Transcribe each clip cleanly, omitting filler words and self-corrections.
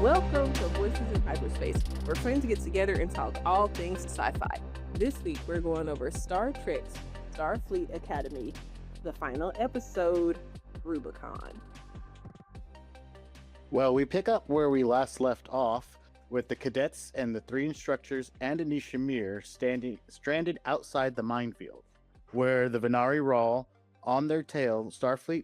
Welcome to Voices in Hyperspace. We're friends get together and talk all things sci-fi. This week, we're going over Star Trek's Starfleet Academy, the final episode, Rubicon. Well, we pick up where we last left off with the cadets and the three instructors and Anisha Mir stranded outside the minefield, where the Venari Rawl on their tail. Starfleet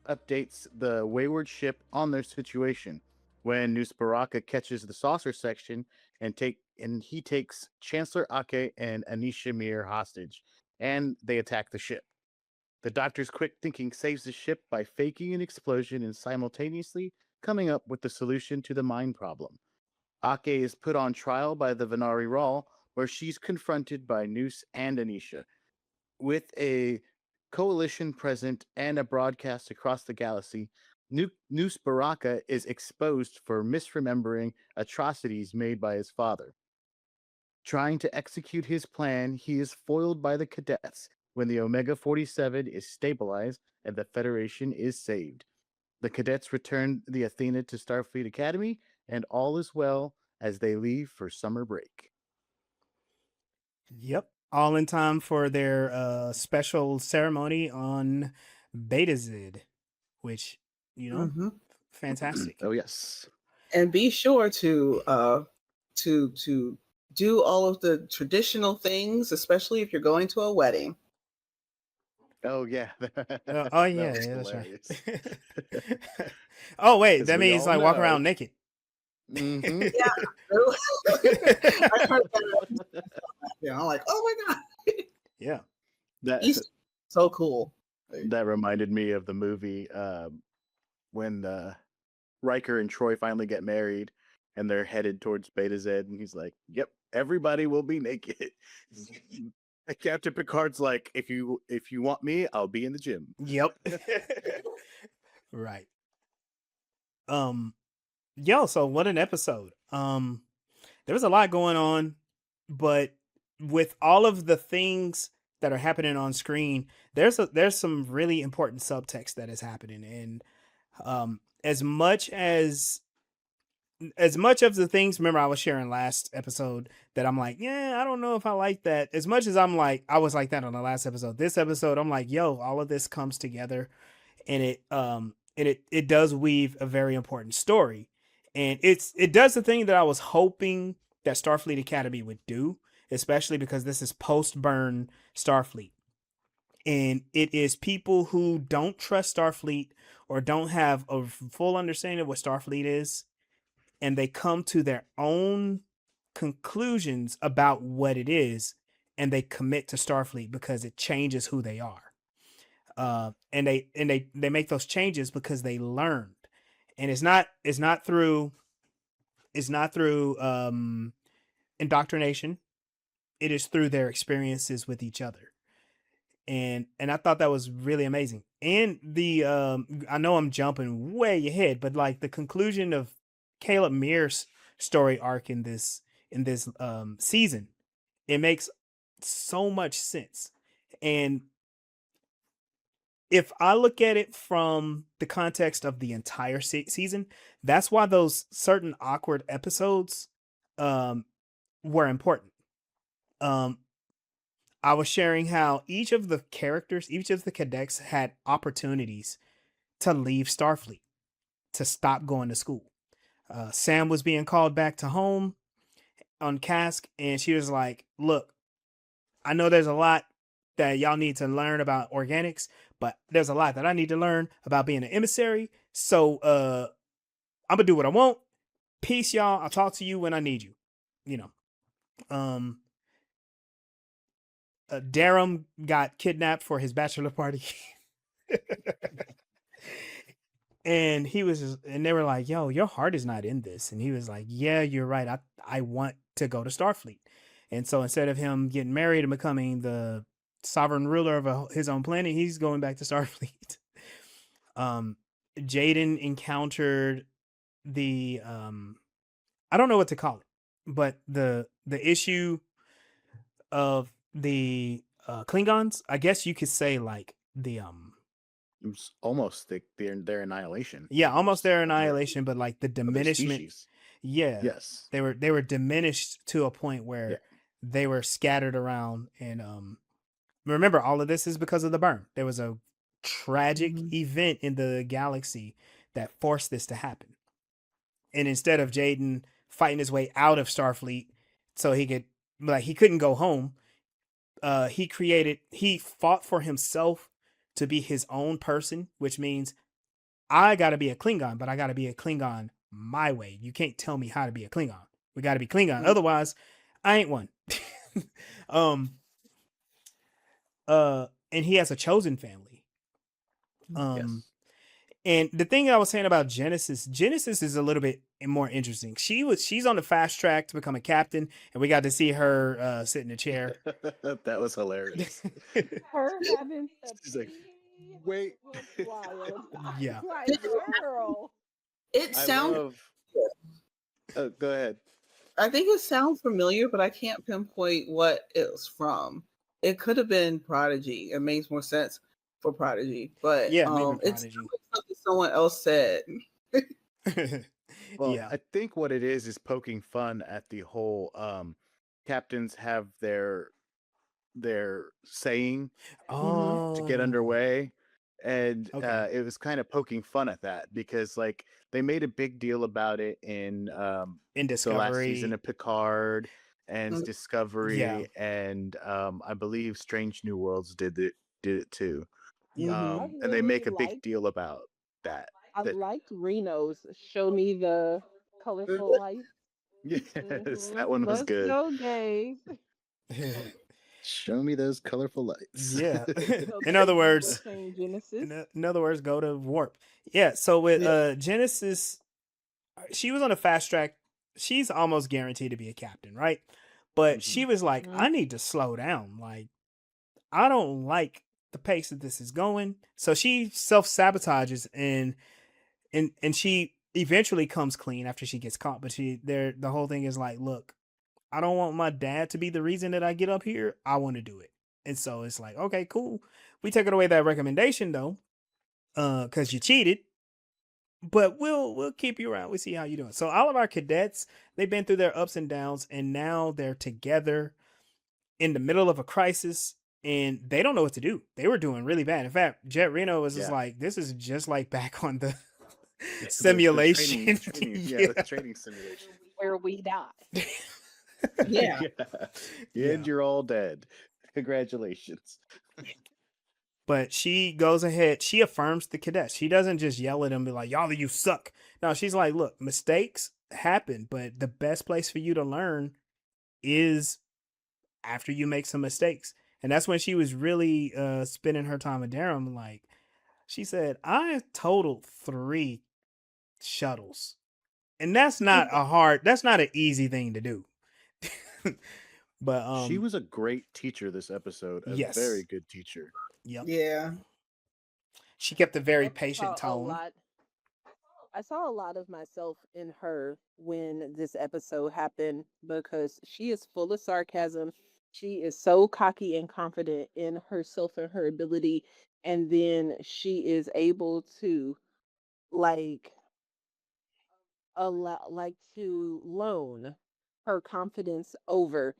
updates the wayward ship on their situation when Nus Braka catches the saucer section and he takes Chancellor Ake and Anisha Mir hostage, and they attack the ship. The doctor's quick thinking saves the ship by faking an explosion and simultaneously coming up with the solution to the mine problem. Ake is put on trial by the Venari Rawl, where she's confronted by Nus and Anisha. With a coalition present and a broadcast across the galaxy, Nus Braka is exposed for misremembering atrocities made by his father. Trying to execute his plan, he is foiled by the cadets when the Omega 47 is stabilized and the Federation is saved. The cadets return the Athena to Starfleet Academy, and all is well as they leave for summer break. Yep. All in time for their special ceremony on Betazid, which, fantastic. Oh, yes. And be sure to do all of the traditional things, especially if you're going to a wedding. Oh, yeah. Yeah, that's right. Oh, wait, that means like walk around naked. Mm-hmm. Yeah. I heard that. Yeah, I'm like, oh my God. Yeah. He's so cool. That reminded me of the movie when Riker and Troy finally get married and they're headed towards Betazed, and he's like, yep, everybody will be naked. Captain Picard's like, if you want me, I'll be in the gym. Yep. Right. So what an episode. There was a lot going on, but with all of the things that are happening on screen, there's some really important subtext that is happening. And as much of the things, remember I was sharing last episode that I'm like, yeah, I don't know if I like that. As much as I'm like, I was like that on the last episode. This episode, I'm like, yo, all of this comes together, and it does weave a very important story. And it does the thing that I was hoping that Starfleet Academy would do, especially because this is post-burn Starfleet. And it is people who don't trust Starfleet or don't have a full understanding of what Starfleet is, and they come to their own conclusions about what it is, and they commit to Starfleet because it changes who they are. And they make those changes because they learned. And it's not through indoctrination. It is through their experiences with each other. And I thought that was really amazing. And the I know I'm jumping way ahead, but like the conclusion of Caleb Mears' story arc in this season, it makes so much sense. And if I look at it from the context of the entire season, that's why those certain awkward episodes were important. I was sharing how each of the cadets had opportunities to leave Starfleet, to stop going to school. Sam was being called back to home on Cask, and she was like, look, I know there's a lot that y'all need to learn about organics, but there's a lot that I need to learn about being an emissary. So I'm gonna do what I want. Peace, y'all. I'll talk to you when I need you. Darum got kidnapped for his bachelor party. And they were like, yo, your heart is not in this. And he was like, yeah, you're right. I want to go to Starfleet. And so instead of him getting married and becoming the sovereign ruler of his own planet, he's going back to Starfleet. Jaden encountered the, I don't know what to call it, but the issue of the Klingons, I guess you could say like the, It was almost their annihilation. Yeah, almost their annihilation, but like the diminishment. Yeah. Yes. They were diminished to a point where Yeah. they were scattered around, and remember, all of this is because of the burn. There was a tragic Mhm. event in the galaxy that forced this to happen. And instead of Jaden fighting his way out of Starfleet so he could, like, he couldn't go home, he fought for himself to be his own person, which means I got to be a Klingon, but I got to be a Klingon my way. You can't tell me how to be a Klingon. We got to be Klingon. Mm. Otherwise, I ain't one. um and he has a chosen family. Yes. And the thing I was saying about Genesis is a little bit more interesting. She's on the fast track to become a captain, and we got to see her sit in a chair. That was hilarious. Her having to She's like, pee wait. was wild. Yeah. Like, girl. It I sounds. love. Go ahead. I think it sounds familiar, but I can't pinpoint what it was from. It could have been Prodigy. It makes more sense for Prodigy, but Yeah, maybe it's Prodigy. something someone else said. Well, Yeah. I think what it is poking fun at the whole captains have their saying Oh. to get underway, and Okay. it was kind of poking fun at that because like they made a big deal about it in In the last season Discovery. of Picard and Mm. Discovery, Yeah. and I believe Strange New Worlds did it too. Mhm. I And they make a really big deal about that. I That liked Reno's "Show Me the Colorful Lights." yes, that one was Let's good. go, Gabe. Show me those colorful lights. Yeah. So In the other reason words, for saying Genesis. in other words, go to warp. Yeah. So with Yeah. Genesis, she was on a fast track. She's almost guaranteed to be a captain, right? But she Mhm. was like, Mhm. I need to slow down. Like, I don't like the pace that this is going. So she self sabotages and she eventually comes clean after she gets caught. But the whole thing is like, look, I don't want my dad to be the reason that I get up here. I want to do it. And so it's like, okay, cool. We take it away that recommendation though, because you cheated. But we'll keep you around. We see how you doing. So all of our cadets, they've been through their ups and downs, and now they're together in the middle of a crisis, and they don't know what to do. They were doing really bad. In fact, Jet Reno was just Yeah. like, this is just like back on the The simulation. yeah, the training simulation. Where we die. Yeah. Yeah. And you're all dead. Congratulations. But she goes ahead, she affirms the cadets. She doesn't just yell at them and be like, y'all, you suck. No, she's like, look, mistakes happen, but the best place for you to learn is after you make some mistakes. And that's when she was really spending her time with Durham. Like, she said, I totaled 3 shuttles. And that's not an easy thing to do. But She was a great teacher this episode. A yes. very good teacher. Yep. Yeah. She kept a very I patient saw a tone. lot. I saw a lot of myself in her when this episode happened because she is full of sarcasm. She is so cocky and confident in herself and her ability. And then she is able to like to loan her confidence over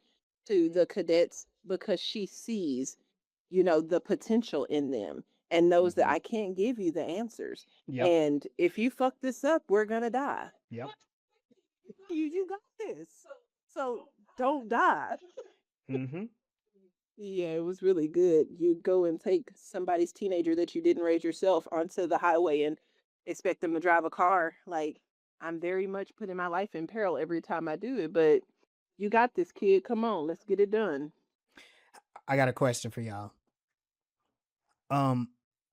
to the cadets because she sees, the potential in them and knows that Mhm. I can't give you the answers. Yep. And if you fuck this up, we're gonna die. Yep. You got this. So don't die. Mm-hmm. Yeah, it was really good. You go and take somebody's teenager that you didn't raise yourself onto the highway and expect them to drive a car. Like, I'm very much putting my life in peril every time I do it, but you got this, kid. Come on, let's get it done. I got a question for y'all.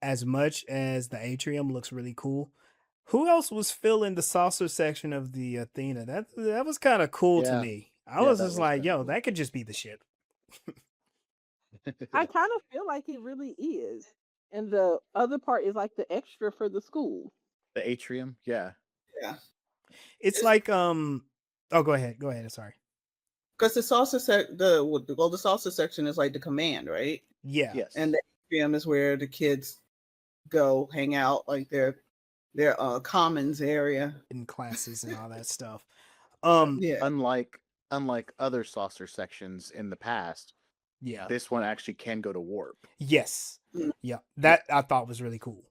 As much as the atrium looks really cool, who else was filling the saucer section of the Athena? That was kind of cool to Yeah. me. I Yeah, was that just was like, kinda yo, cool. that could just be the ship. I kind of feel like it really is. And the other part is like the extra for the school. The atrium, yeah. Yeah. It's It's- like oh, go ahead. Sorry. Because the salsa the salsa section is like the command, right? Yeah. Yes. And the atrium is where the kids go hang out, like their commons area. In classes and all that stuff. Yeah. Unlike other saucer sections in the past, Yeah. this one actually can go to warp. Yes. Mm. Yeah. That I thought was really cool.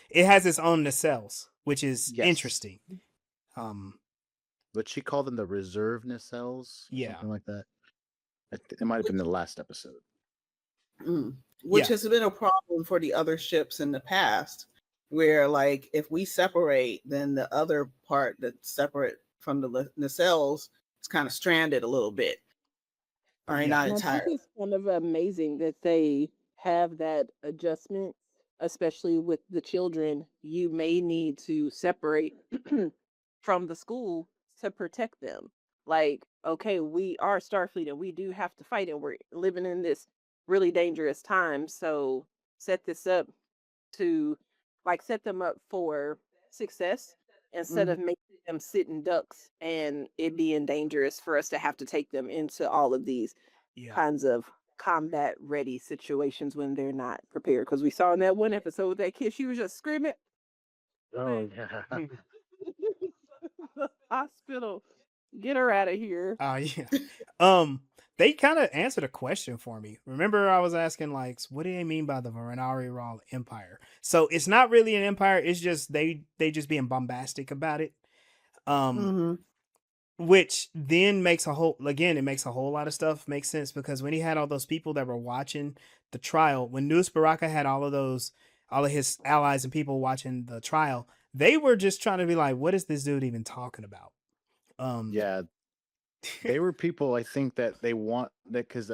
It has its own nacelles, which is Yes. interesting. But she called them the reserve nacelles, Yeah. something like that. It might have been the last episode. Which Yeah. has been a problem for the other ships in the past, where like if we separate, then the other part that's separate from the nacelles is kind of stranded a little bit. All right, Yeah. not And I think entirely. it's kind of amazing that they have that adjustment, especially with the children. You may need to separate from the school to protect them. Like, okay, we are Starfleet and we do have to fight, and we're living in this really dangerous time. So set this up to like set them up for success instead of Mhm. making them sitting ducks and it being dangerous for us to have to take them into all of these Yeah. kinds of combat ready situations when they're not prepared. Because we saw in that one episode that kid, she was just screaming. Oh yeah. The hospital, get her out of here. Oh yeah. They kind of answered a question for me. Remember, I was asking like, what do they mean by the Varanari Raw Empire? So it's not really an empire. It's just they just being bombastic about it. Mhm. Which then makes it makes a whole lot of stuff make sense, because when he had all those people that were watching the trial, when Nus Braka had all of his allies and people watching the trial, they were just trying to be like, what is this dude even talking about? Yeah, they were people, I think, that they want that because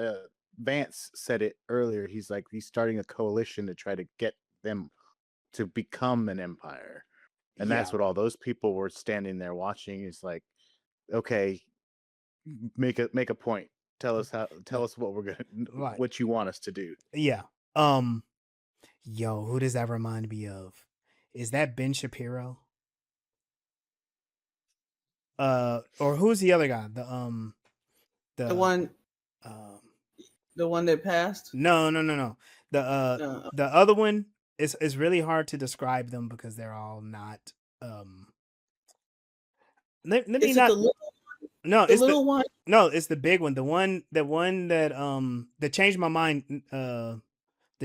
Vance said it earlier. He's like he's starting a coalition to try to get them to become an empire, and Yeah. that's what all those people were standing there watching. Is like, okay, make a point. Tell us what we're gonna Like, what you want us to do. yeah. Yo, who does that remind me of? Is that Ben Shapiro? Or who's the other guy? The The one, um the one that passed. no. The Uh, the other one is really hard to describe them because they're all not let me is it not no, the it's little one? it's the big one. The one that changed my mind the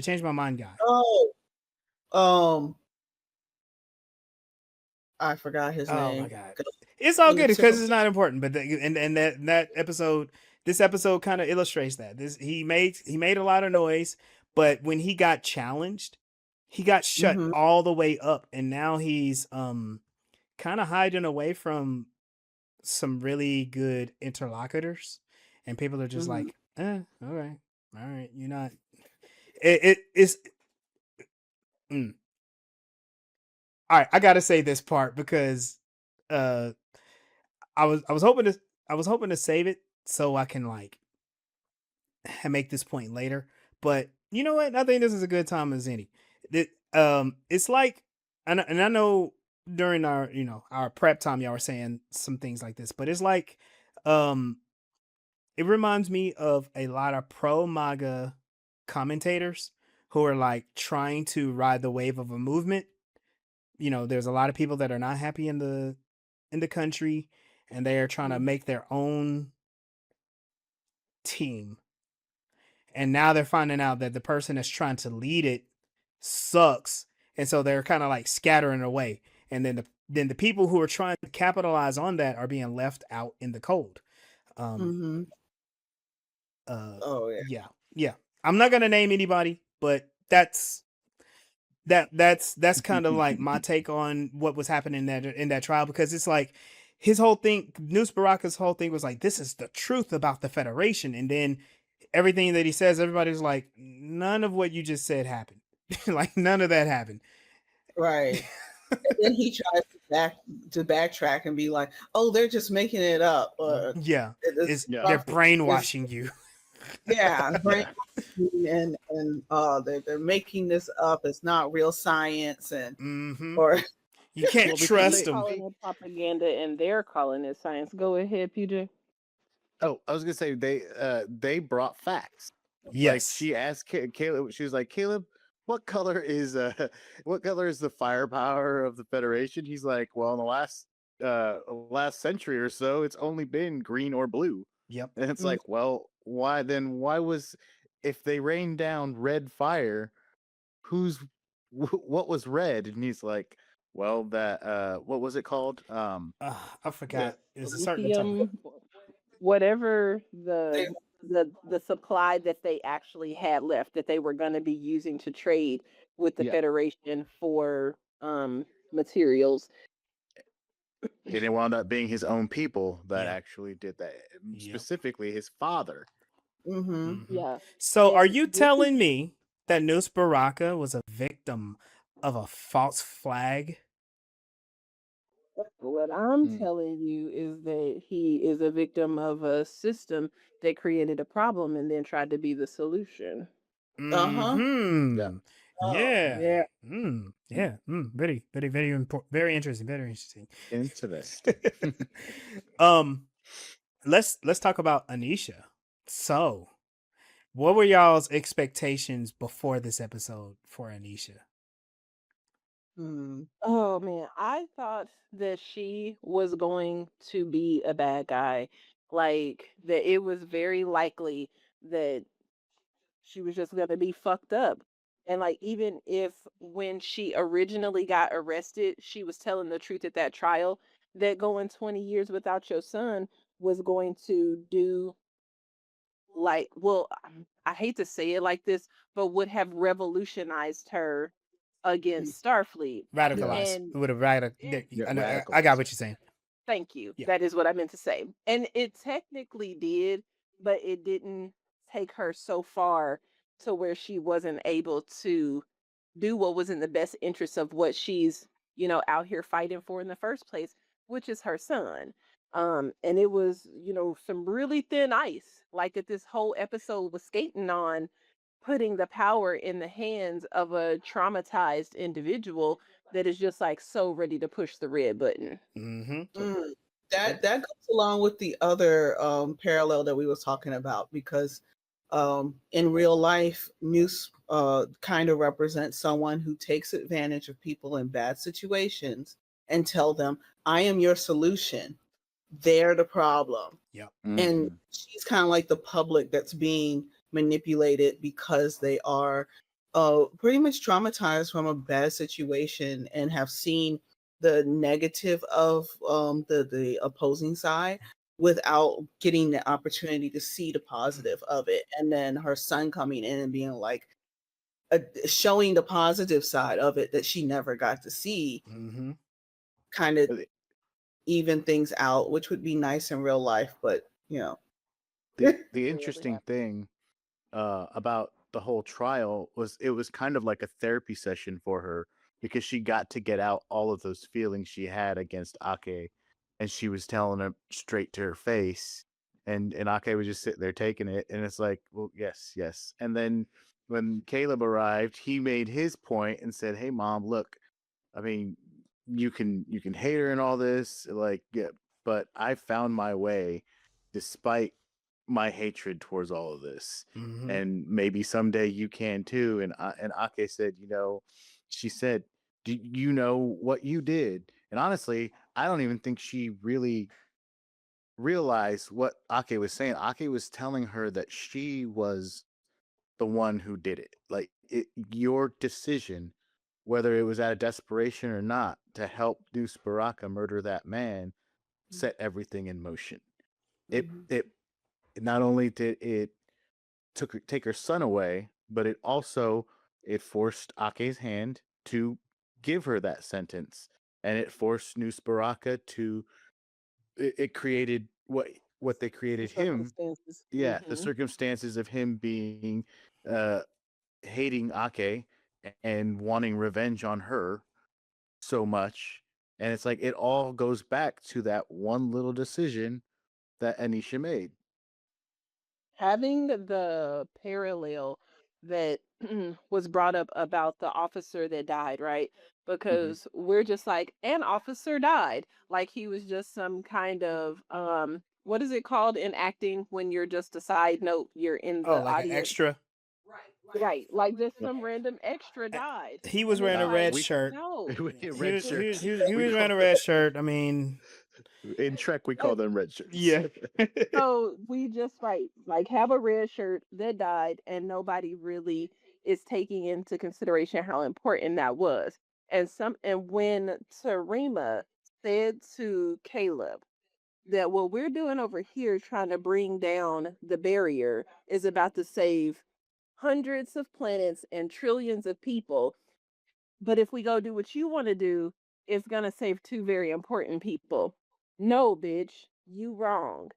changed my mind guy. Oh, um, I forgot his Oh my name. god. It's all When the good tip of- because it's not important, but this episode kind of illustrates that. He made a lot of noise, but when he got challenged, he got shut Mhm. all the way up, and now he's kind of hiding away from some really good interlocutors, and people are just Mhm. like, all right, you're not. It's all right. I gotta say this part because uh I was hoping to save it so I can like make this point later. But you know what? I think this is a good time as any. It's like, and I know during our our prep time y'all were saying some things like this, but it's like, um, it reminds me of a lot of pro MAGA commentators who are like trying to ride the wave of a movement. There's a lot of people that are not happy in the country, and they are trying to make their own team, and now they're finding out that the person that's trying to lead it sucks, and so they're kind of like scattering away, and then the people who are trying to capitalize on that are being left out in the cold. Mhm. Oh yeah. Yeah, I'm not gonna name anybody, but that's kind of like my take on what was happening in that trial, because it's like his whole thing, Nus Baraka's whole thing was like, this is the truth about the Federation, and then everything that he says, everybody's like, none of what you just said happened. Like none of that happened. Right. And then he tries to backtrack and be like, "Oh, they're just making it up." Yeah, Yeah. they're brainwashing you. Yeah, brainwashing and they're making this up. It's not real science, and Mm-hmm. or You can't Well, because trust they- them. Calling it propaganda and they're calling it science. Go ahead, PJ. Oh, I was gonna say they brought facts. Like Yes. she asked Caleb, she was like, Caleb, what color is the firepower of the Federation? He's like, well, in the last last century or so, it's only been green or blue. Yep. And it's Mm. like, well, why was, if they rained down red fire, who's what was red? And he's like, well, that what was it called? I The forgot. It's a certain type of. Lithium, whatever They, the supply that they actually had left that they were going to be using to trade with the yeah, Federation for materials. and it wound up being his own people that Yeah. actually did that. Yep. Specifically, his father. mm-hmm. Hmm. Yeah. So, are And you this is telling me that Nus Baraka was a victim of a false flag? what I'm Mm. telling you is that he is a victim of a system that created a problem and then tried to be the solution. Uh-huh. Yeah. Hmm. Oh. Yeah. Yeah. Yeah. Very, very, very important. Very interesting. Very interesting. Interesting. um. Let's talk about Anisha. So, what were y'all's expectations before this episode for Anisha? Mm. Oh man, I thought that she was going to be a bad guy. Like that it was very likely that she was just going to be fucked up. And like even if when she originally got arrested, she was telling the truth at that trial, that going 20 years without your son was going to do like well, I hate to say it like this, but would have revolutionized her against Starfleet. Yeah. Radicalized. And It would have radical. Yeah. I got Radicalized. what you're saying. thank you. Yeah. That is what I meant to say. And it technically did, but it didn't take her so far to where she wasn't able to do what was in the best interest of what she's, out here fighting for in the first place, which is her son. And it was, some really thin ice, like that this whole episode was skating on, putting the power in the hands of a traumatized individual that is just like so ready to push the red button. Mm-hmm. Mm. And That goes along with the other parallel that we was talking about because in real life, Muse kind of represents someone who takes advantage of people in bad situations and tell them, "I am your solution. They're the problem." Yep. And mhm. she's kind of like the public that's being manipulated because they are pretty much traumatized from a bad situation and have seen the negative of the opposing side without getting the opportunity to see the positive of it. And then her son coming in and being like showing the positive side of it that she never got to see, Mm-hmm. kind of Uh, the even things out, which would be nice in real life, but you know. the Rarely interesting happens. thing about the whole trial was it was kind of like a therapy session for her because she got to get out all of those feelings she had against Ake, and she was telling him straight to her face, and Ake was just sitting there taking it, and it's like, well, yes, yes. And then when Caleb arrived, he made his point and said, "Hey, mom, look, I mean, you can hate her and all this, like, yeah, but I found my way despite my hatred towards all of this, Mm-hmm. and maybe someday you can too." And Ake said, she said, "Do you know what you did?" And honestly, I don't even think she really realized what Ake was saying. Ake was telling her that she was the one who did it. Like your decision, whether it was out of desperation or not, to help Deuce Baraka murder that man, set everything in motion. It Mhm. it not only did it take her son away, but it also it forced Ake's hand to give her that sentence, and it forced Nus Baraka to. It created what they The created him. circumstances. Yeah, the circumstances of him being uh hating Ake and wanting revenge on her so much. And it's like it all goes back to that one little decision that Anisha made. Having the parallel that was brought up about the officer that died, right? Hmm. Because we're just like, an officer died. Like he was just some kind of what is it called in acting when you're just a side note, you're in Oh, the like an audience? extra. Right. Like just some random extra Uh, died. He was And it's wearing a Nah, red like, we shirt. no. He red was, he was, shirts. he was, he We was wearing call a red shirt. I mean, in Trek we call And them red shirts. yeah. so we just like have a red shirt that died and nobody really is taking into consideration how important that was. And when Tarima said to Caleb that what we're doing over here trying to bring down the barrier is about to save hundreds of planets and trillions of people, but if we go do what you want to do, it's going to save two very important people. No, bitch, you wrong.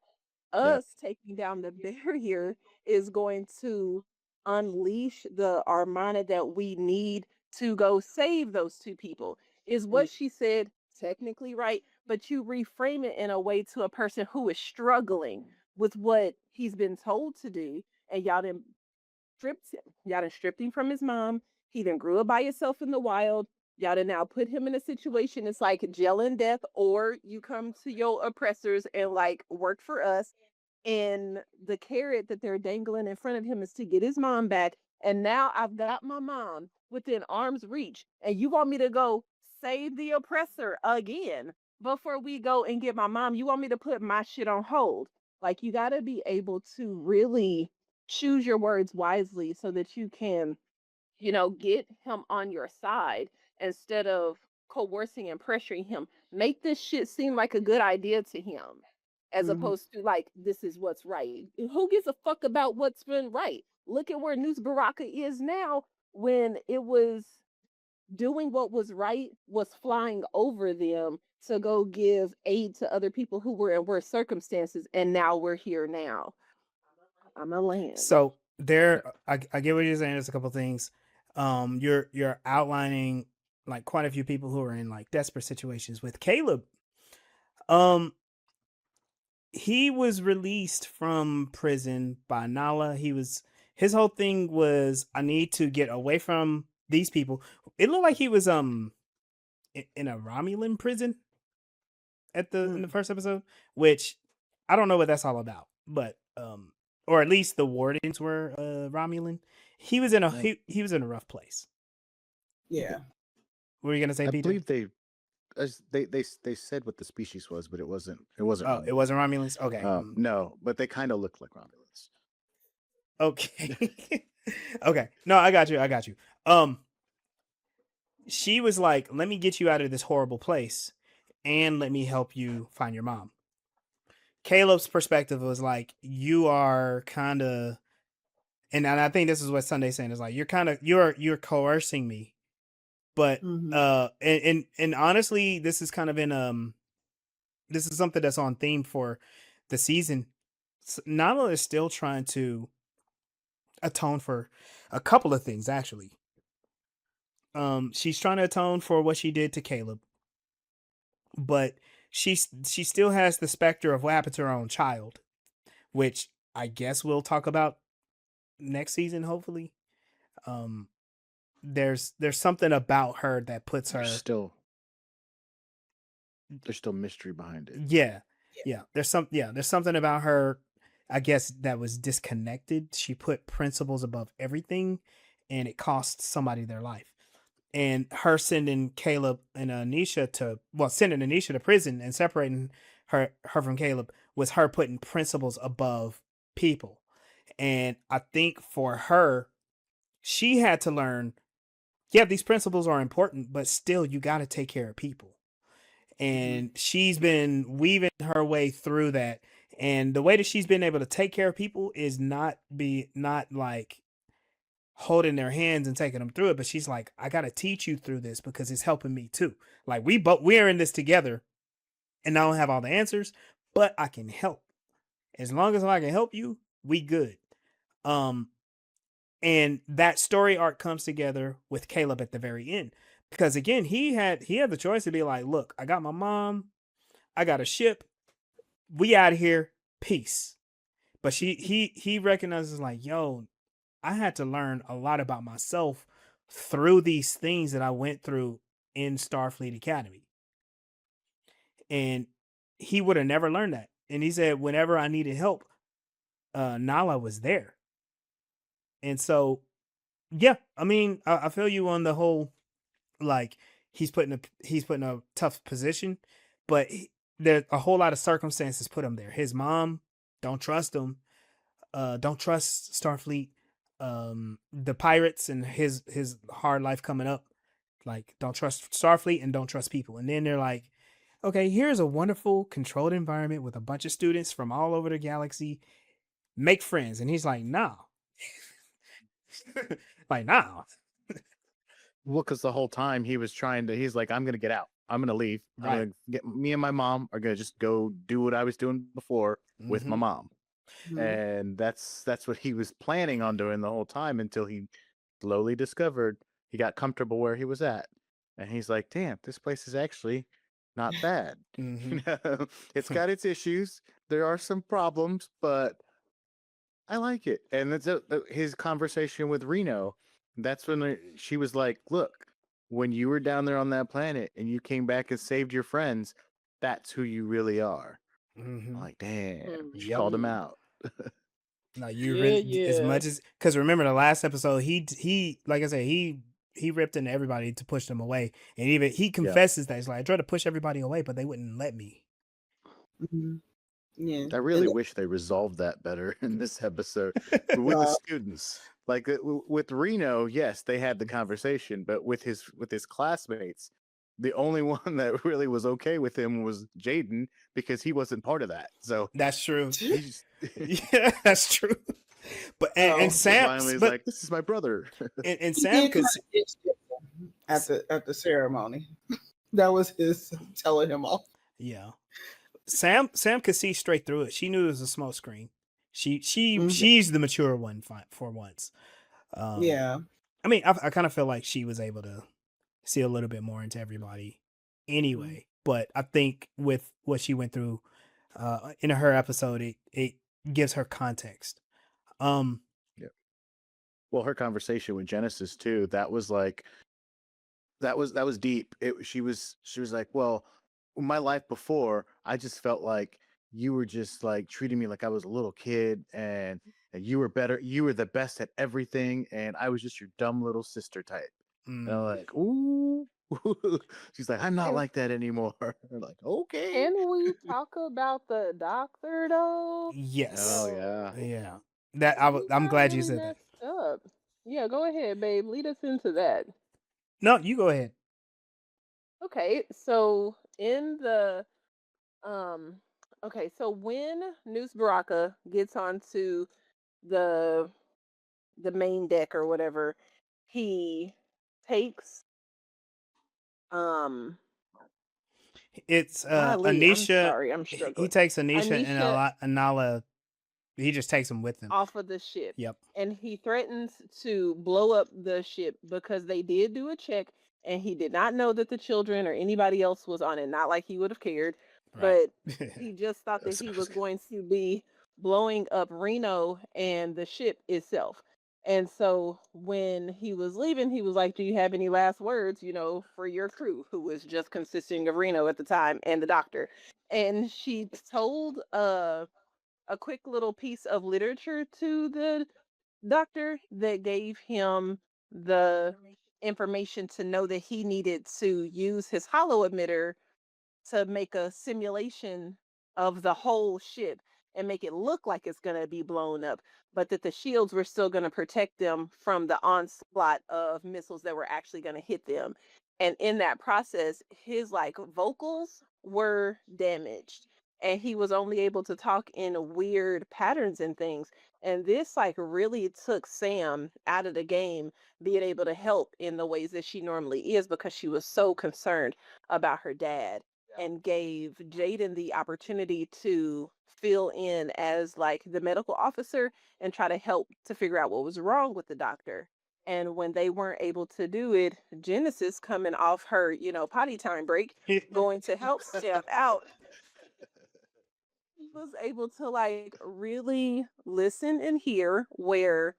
Yep. Us taking down the barrier is going to unleash the armada that we need to go save those two people. Is what she said technically right? But you reframe it in a way to a person who is struggling with what he's been told to do, and y'all done stripped him from his mom. He then grew up by himself in the wild. Y'all done now put him in a situation. It's like jail and death, or you come to your oppressors and like work for us. And the carrot that they're dangling in front of him is to get his mom back. And now I've got my mom within arm's reach. And you want me to go save the oppressor again before we go and get my mom? You want me to put my shit on hold? Like, you got to be able to really choose your words wisely so that you can, get him on your side instead of coercing and pressuring him. Make this shit seem like a good idea to him as Mhm. opposed to like, this is what's right. Who gives a fuck about what's been right? Look at where Nus Baraka is now when it was doing what was right was flying over them to go give aid to other people who were in worse circumstances. And now we're here now. I'm a land. So there, I get what you're saying. There's a couple things. You're outlining like quite a few people who are in like desperate situations. With Caleb, um, he was released from prison by Nala. His whole thing was, I need to get away from these people. It looked like he was in a Romulan prison in the first episode, which I don't know what that's all about, but or at least the wardens were Romulan. He was in a Yeah. he was in a rough place. Yeah. What were you gonna say, I Peter? believe they said what the species was, but it wasn't Oh, Romulans. it wasn't Romulans. Okay. No, but they kind of look like Romulans. Okay. Okay. No, I got you. I got you. She was like, "Let me get you out of this horrible place, and let me help you find your mom." Caleb's perspective was like, "You are kind of," and I think this is what Sunday's saying is like, you're coercing me, but Mhm. and honestly, this is kind of this is something that's on theme for the season. Nala is still trying to atone for a couple of things actually. She's trying to atone for what she did to Caleb, but she still has the specter of what happened to her own child, which I guess we'll talk about next season, hopefully. Um, there's something about her that puts her. There's still mystery behind it. Yeah. There's something about her, I guess, that was disconnected. She put principles above everything, and it cost somebody their life. And her sending Caleb and sending Anisha to prison and separating her from Caleb was her putting principles above people. And I think for her, she had to learn, yeah, these principles are important, but still you got to take care of people. And she's been weaving her way through that. And the way that she's been able to take care of people is not like holding their hands and taking them through it, but she's like, I got to teach you through this because it's helping me too. Like we're in this together, and I don't have all the answers, but I can help. As long as I can help you, we good. And that story arc comes together with Caleb at the very end, because again, he had the choice to be like, look, I got my mom, I got a ship, we out of here, peace. But he recognizes like, yo, I had to learn a lot about myself through these things that I went through in Starfleet Academy. And he would have never learned that. And he said, whenever I needed help, Nala was there. And so Yeah, I mean, I feel you on the whole, like he's put in a tough position, but there a whole lot of circumstances put him there. His mom don't trust him. Don't trust Starfleet. The pirates and his hard life coming up. Like, don't trust Starfleet and don't trust people. And then they're like, okay, here's a wonderful controlled environment with a bunch of students from all over the galaxy. Make friends. And he's like, no. Like, no. Well, because the whole time he was trying to, he's like, I'm gonna get out. I'm gonna leave. I'm Right. gonna get me and my mom are gonna just go do what I was doing before with my Mhm. mom. Mhm. And that's what he was planning on doing the whole time until he slowly discovered he got comfortable where he was at. And he's like, damn, this place is actually not bad. Mhm. It's got its issues. There are some problems, but I like it. And that's his conversation with Reno. That's when she was like, look, when you were down there on that planet and you came back and saved your friends, that's who you really are. I'm Mhm. like, damn, she Yep. called him out. No, you Yeah, really as yeah. much as because remember the last episode he like I said he ripped into everybody to push them away, and even he Yeah. confesses that he's like I tried to push everybody away, but they wouldn't let me. Mhm. Yeah. I really wish they resolved that better in this episode. But with the Uh, students, like with Reno, yes, they had the conversation, but with his classmates, the only one that really was okay with him was Jaden because he wasn't part of that. So That's true. he just Yeah, that's true. But and oh, so Sam, finally he's but like, "This is my brother." and he Sam did could kind of itch at the ceremony. That was his telling him off. yeah. Sam could see straight through it. She knew it was a smoke screen. Mhm. She's the mature one for once. Yeah. I mean, I kind of feel like she was able to see a little bit more into everybody Mhm. anyway. But I think with what she went through in her episode, it gives her context. Um, Yeah. Well, her conversation with Genesis too, that was like that was deep. She was like, "Well, my life before, I just felt like you were just like treating me like I was a little kid and you were better, you were the best at everything and I was just your dumb little sister type." And I'm mm, like, "Ooh." She's like, "I'm not And like that anymore." I'm like, "Okay." can we talk about the doctor though? Oh yes, yeah. Yo, yeah. he I'm got glad you really said that. messed up. Yeah, go ahead, babe. Lead us into that. No, you go ahead. Okay, so in the um okay, so when Nus Braka gets onto the the main deck or whatever, he takes um It's golly, I'm Anisha. sorry, I'm He struggling. takes Anisha and Anisha Anala. He just takes them with him. off of the ship, Yep. and he threatens to blow up the ship because they did do a check and he did not know that the children or anybody else was on it. Not like he would have cared, Right. but he just thought that So- he was going to be blowing up Reno and the ship itself. And so when he was leaving, he was like, do you have any last words, for your crew, who was just consisting of Reno at the time and the doctor? And she told a quick little piece of literature to the doctor that gave him the information to know that he needed to use his hollow emitter to make a simulation of the whole ship and make it look like it's going to be blown up, but that the shields were still going to protect them from the onslaught of missiles that were actually going to hit them. And in that process, his like vocals were damaged and he was only able to talk in weird patterns and things. And this like really took Sam out of the game being able to help in the ways that she normally is because she was so concerned about her dad, and gave Jaden the opportunity to fill in as like the medical officer and try to help to figure out what was wrong with the doctor. And when they weren't able to do it, Genesis, coming off her, potty time break, going to help Sam out, was able to like really listen and hear where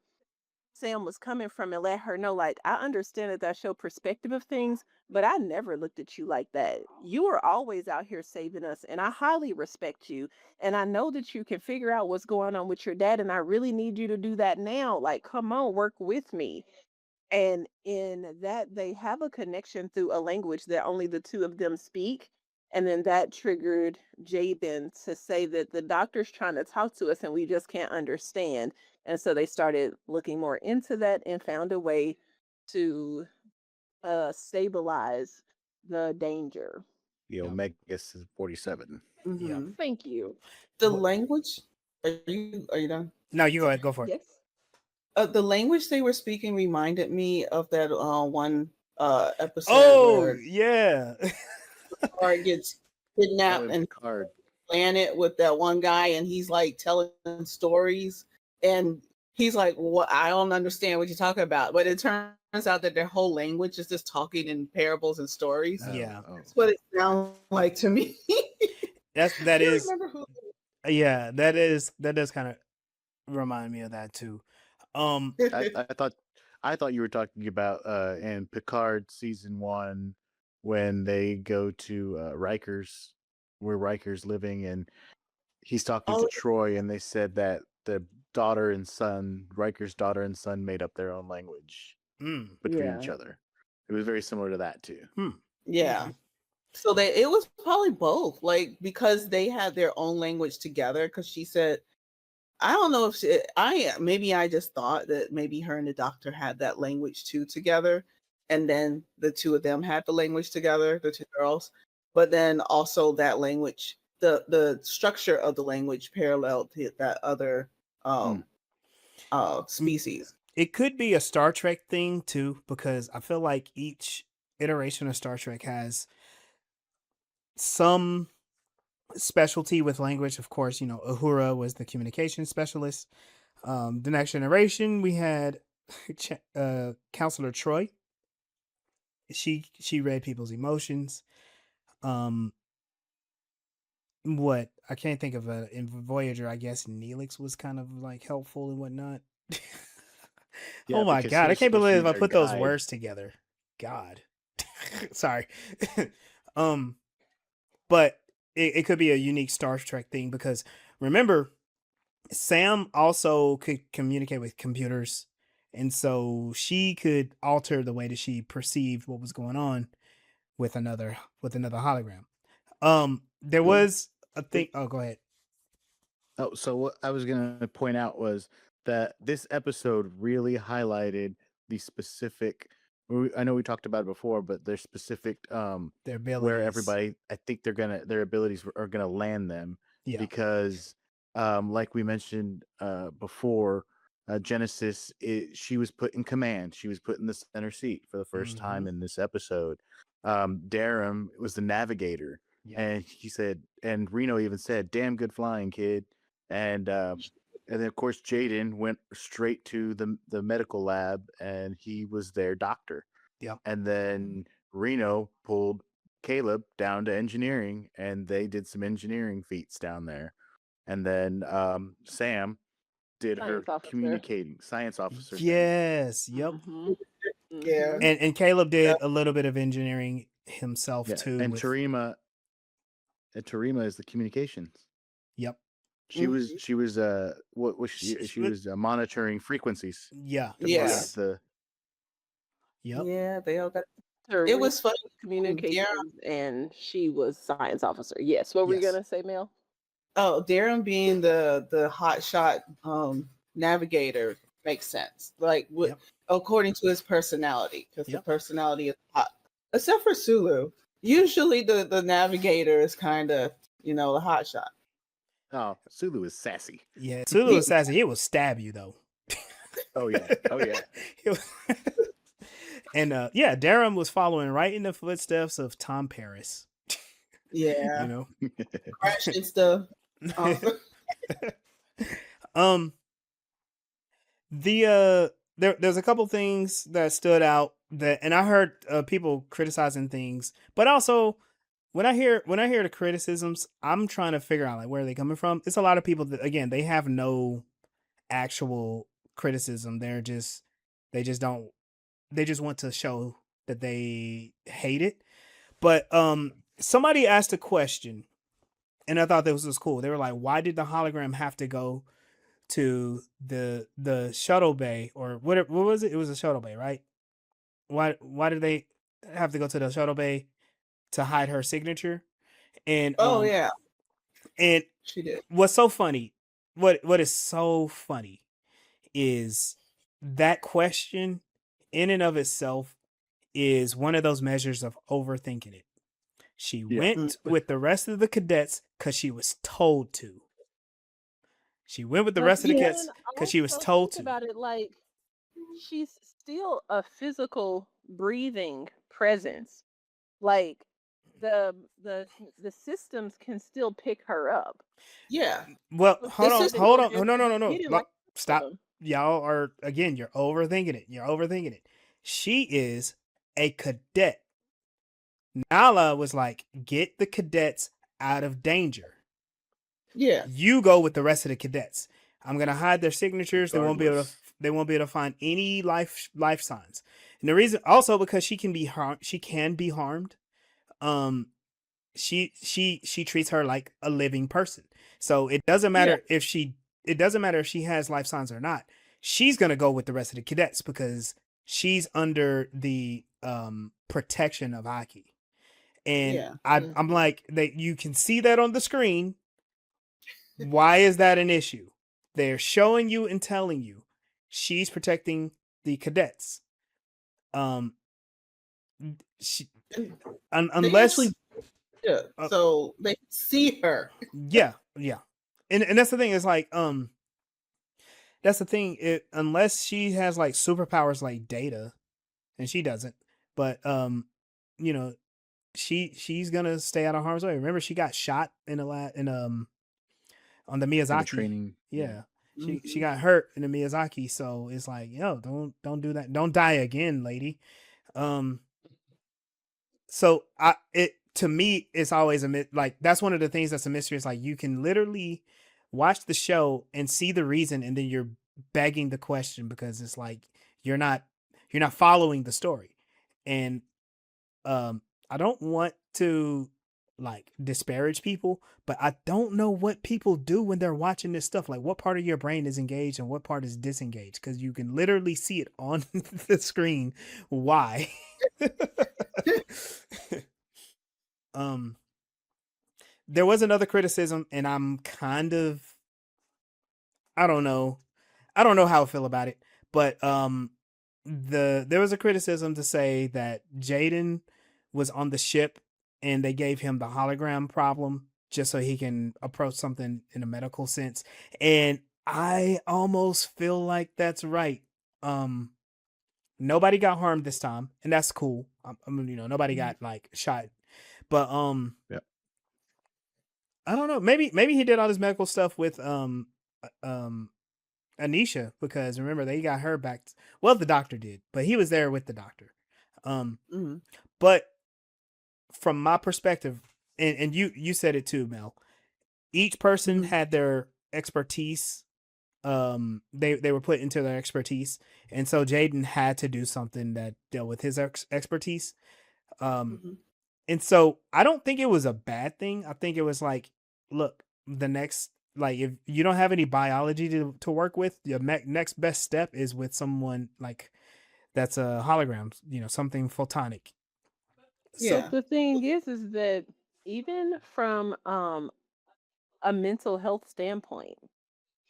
Sam was coming from and let her know, like, I understand that that's your perspective of things, but I never looked at you like that. You are always out here saving us, and I highly respect you. And I know that you can figure out what's going on with your dad, and I really need you to do that now. Like, come on, work with me. And in that, they have a connection through a language that only the two of them speak. And then that triggered Jabin to say that the doctor's trying to talk to us and we just can't understand. And so they started looking more into that and found a way to stabilize the danger. The Yep. Omega 47. Yep. Mhm. Thank you. The What? language. Are you done? No, you go ahead. Go for it. Yes. The language they were speaking reminded me of that one episode Oh, where yeah. Picard gets Oh, kidnapped and and Picard. planet with that one guy, and he's like telling stories, and he's like, "What? I don't understand what you're talking about." But it turns out that their whole language is just talking in parables and stories. Yeah. That's what it sounds like to me. that I can't is remember who. yeah, that does kind of remind me of that too. I thought you were talking about in Picard season 1 when they go to Riker's, where Riker's living, and he's talking to Oh, Troy, and they said that Riker's daughter and son made up their own language Mm. between each yeah, other. It was very similar to that too. yeah. So it was probably both, like because they had their own language together. Because she said, I don't know if maybe I just thought that maybe her and the doctor had that language too together, and then the two of them had the language together, the two girls. But then also that language, the structure of the language paralleled that other species. It could be a Star Trek thing too, because I feel like each iteration of Star Trek has some specialty with language. Of course, Uhura was the communication specialist. The Next Generation, we had Counselor Troy. She read people's emotions. What I can't think of in Voyager, I guess Neelix was kind of like helpful and whatnot. Yeah, Oh my because god, he I was can't supposed to be believe I their put those guide. words together. God. Sorry. But it could be a unique Star Trek thing because remember, Sam also could communicate with computers, and so she could alter the way that she perceived what was going on with another hologram. There was a thing. Oh, go ahead. Oh, so what I was going to point out was that this episode really highlighted the specific. I know we talked about it before, but their specific Their where abilities. everybody, I think their abilities are gonna land them Yeah. because like we mentioned before, Genesis, she was put in command. She was put in the center seat for the first time in this episode. Darum was the navigator. Yeah. And he said, and Reno even said, "Damn good flying, kid." And then of course Jaden went straight to the medical lab, and he was their doctor. Yeah. And then Reno pulled Caleb down to engineering, and they did some engineering feats down there. And then Sam did her Science officer. communicating science officer thing. Yes. Yep. Yeah. And Caleb did a little bit of engineering himself Yeah, too. and with Tarima is the communications. Yep. She was what was she? She was monitoring frequencies. Yeah. to Yeah. find the Yep. Yeah, they all got. Her It was funny. communications, and she was science officer. Yes. What were you Yes. gonna say, Mel? Oh, Darren being the hot shot navigator makes sense. Like Yep. according to his personality, because Yep. the personality is hot. Except for Sulu. Usually the navigator is kind of, the hot shot. Oh, Sulu is sassy. Yeah. Sulu was sassy. It will stab you though. Oh yeah. Oh yeah. And yeah, Darum was following right in the footsteps of Tom Paris. Yeah. Crash and stuff. There's a couple things that stood out and I heard people criticizing things, but also when I hear the criticisms, I'm trying to figure out like where are they coming from. It's a lot of people that again they have no actual criticism. They just want to show that they hate it. But somebody asked a question, and I thought this was cool. They were like, "Why did the hologram have to go to the shuttle bay or whatever? What was it? It was a shuttle bay, right? why did they have to go to the shuttle bay to hide her signature? And Oh yeah, and she did. what's so funny, what is so funny is that question in and of itself is one of those measures of overthinking it. She Yeah. went with the rest of the cadets because she was told to. She went with the But rest of the cadets then because she was also told think to. about it, like she's still a physical breathing presence. Like the the the systems can still pick her up. Yeah, Well, So hold she this on, is couldn't hold go on. just No, to no, go no, no. get it Look, like stop. them. Y'all are again. You're overthinking it. You're overthinking it. She is a cadet. Nala was like, get the cadets out of danger. yeah, You go with the rest of the cadets. I'm gonna hide their signatures. They won't be able to. Regardless. They won't be able to find any life signs. And the reason also because she can be harmed. She can be harmed. Um, she treats her like a living person. So it doesn't yeah, matter if she. It doesn't matter if she has life signs or not. She's gonna go with the rest of the cadets because she's under the protection of Aki. And yeah. I'm like that. You can see that on the screen. Why is that an issue? They're showing you and telling you she's protecting the cadets. Um, she, And they unless, actually yeah, uh, so they see her. yeah, yeah, and that's the thing. Is like, that's the thing. Unless she has like superpowers like Data, and she doesn't, but you know, she's gonna stay out of harm's way. Remember, she got shot in on the In the Miyazaki. training. Yeah. Yeah. She Mhm. got hurt in the Miyazaki, so it's like, yo, don't do that. Don't die again, lady. Um so I it to me it's always like that's one of the things that's a mystery. It's like you can literally watch the show and see the reason and then you're begging the question because it's like you're not you're not following the story. And I don't want to like disparage people, but I don't know what people do when they're watching this stuff. Like what part of your brain is engaged and what part is disengaged because you can literally see it on the screen why. um there was another criticism and I'm kind of I don't know. I don't know how I feel about it, but there was a criticism to say that Jaden was on the ship and they gave him the hologram problem just so he can approach something in a medical sense. And I almost feel like that's right. Um nobody got harmed this time, and that's cool. I mean, nobody got like shot. But Yeah. I don't know. Maybe he did all this medical stuff with um Anisha because remember they got her back. Well, the doctor did, but he was there with the doctor. Um, Mhm. but from my perspective, and you said it too, Mel. Each person Mhm. had their expertise. They were put into their expertise, and so Jaden had to do something that dealt with his expertise. Um, Mhm. and so I don't think it was a bad thing. I think it was like, look, the next like if you don't have any biology to work with, your next best step is with someone like that's a hologram, something photonic. So But Yeah. the thing is that even from a mental health standpoint,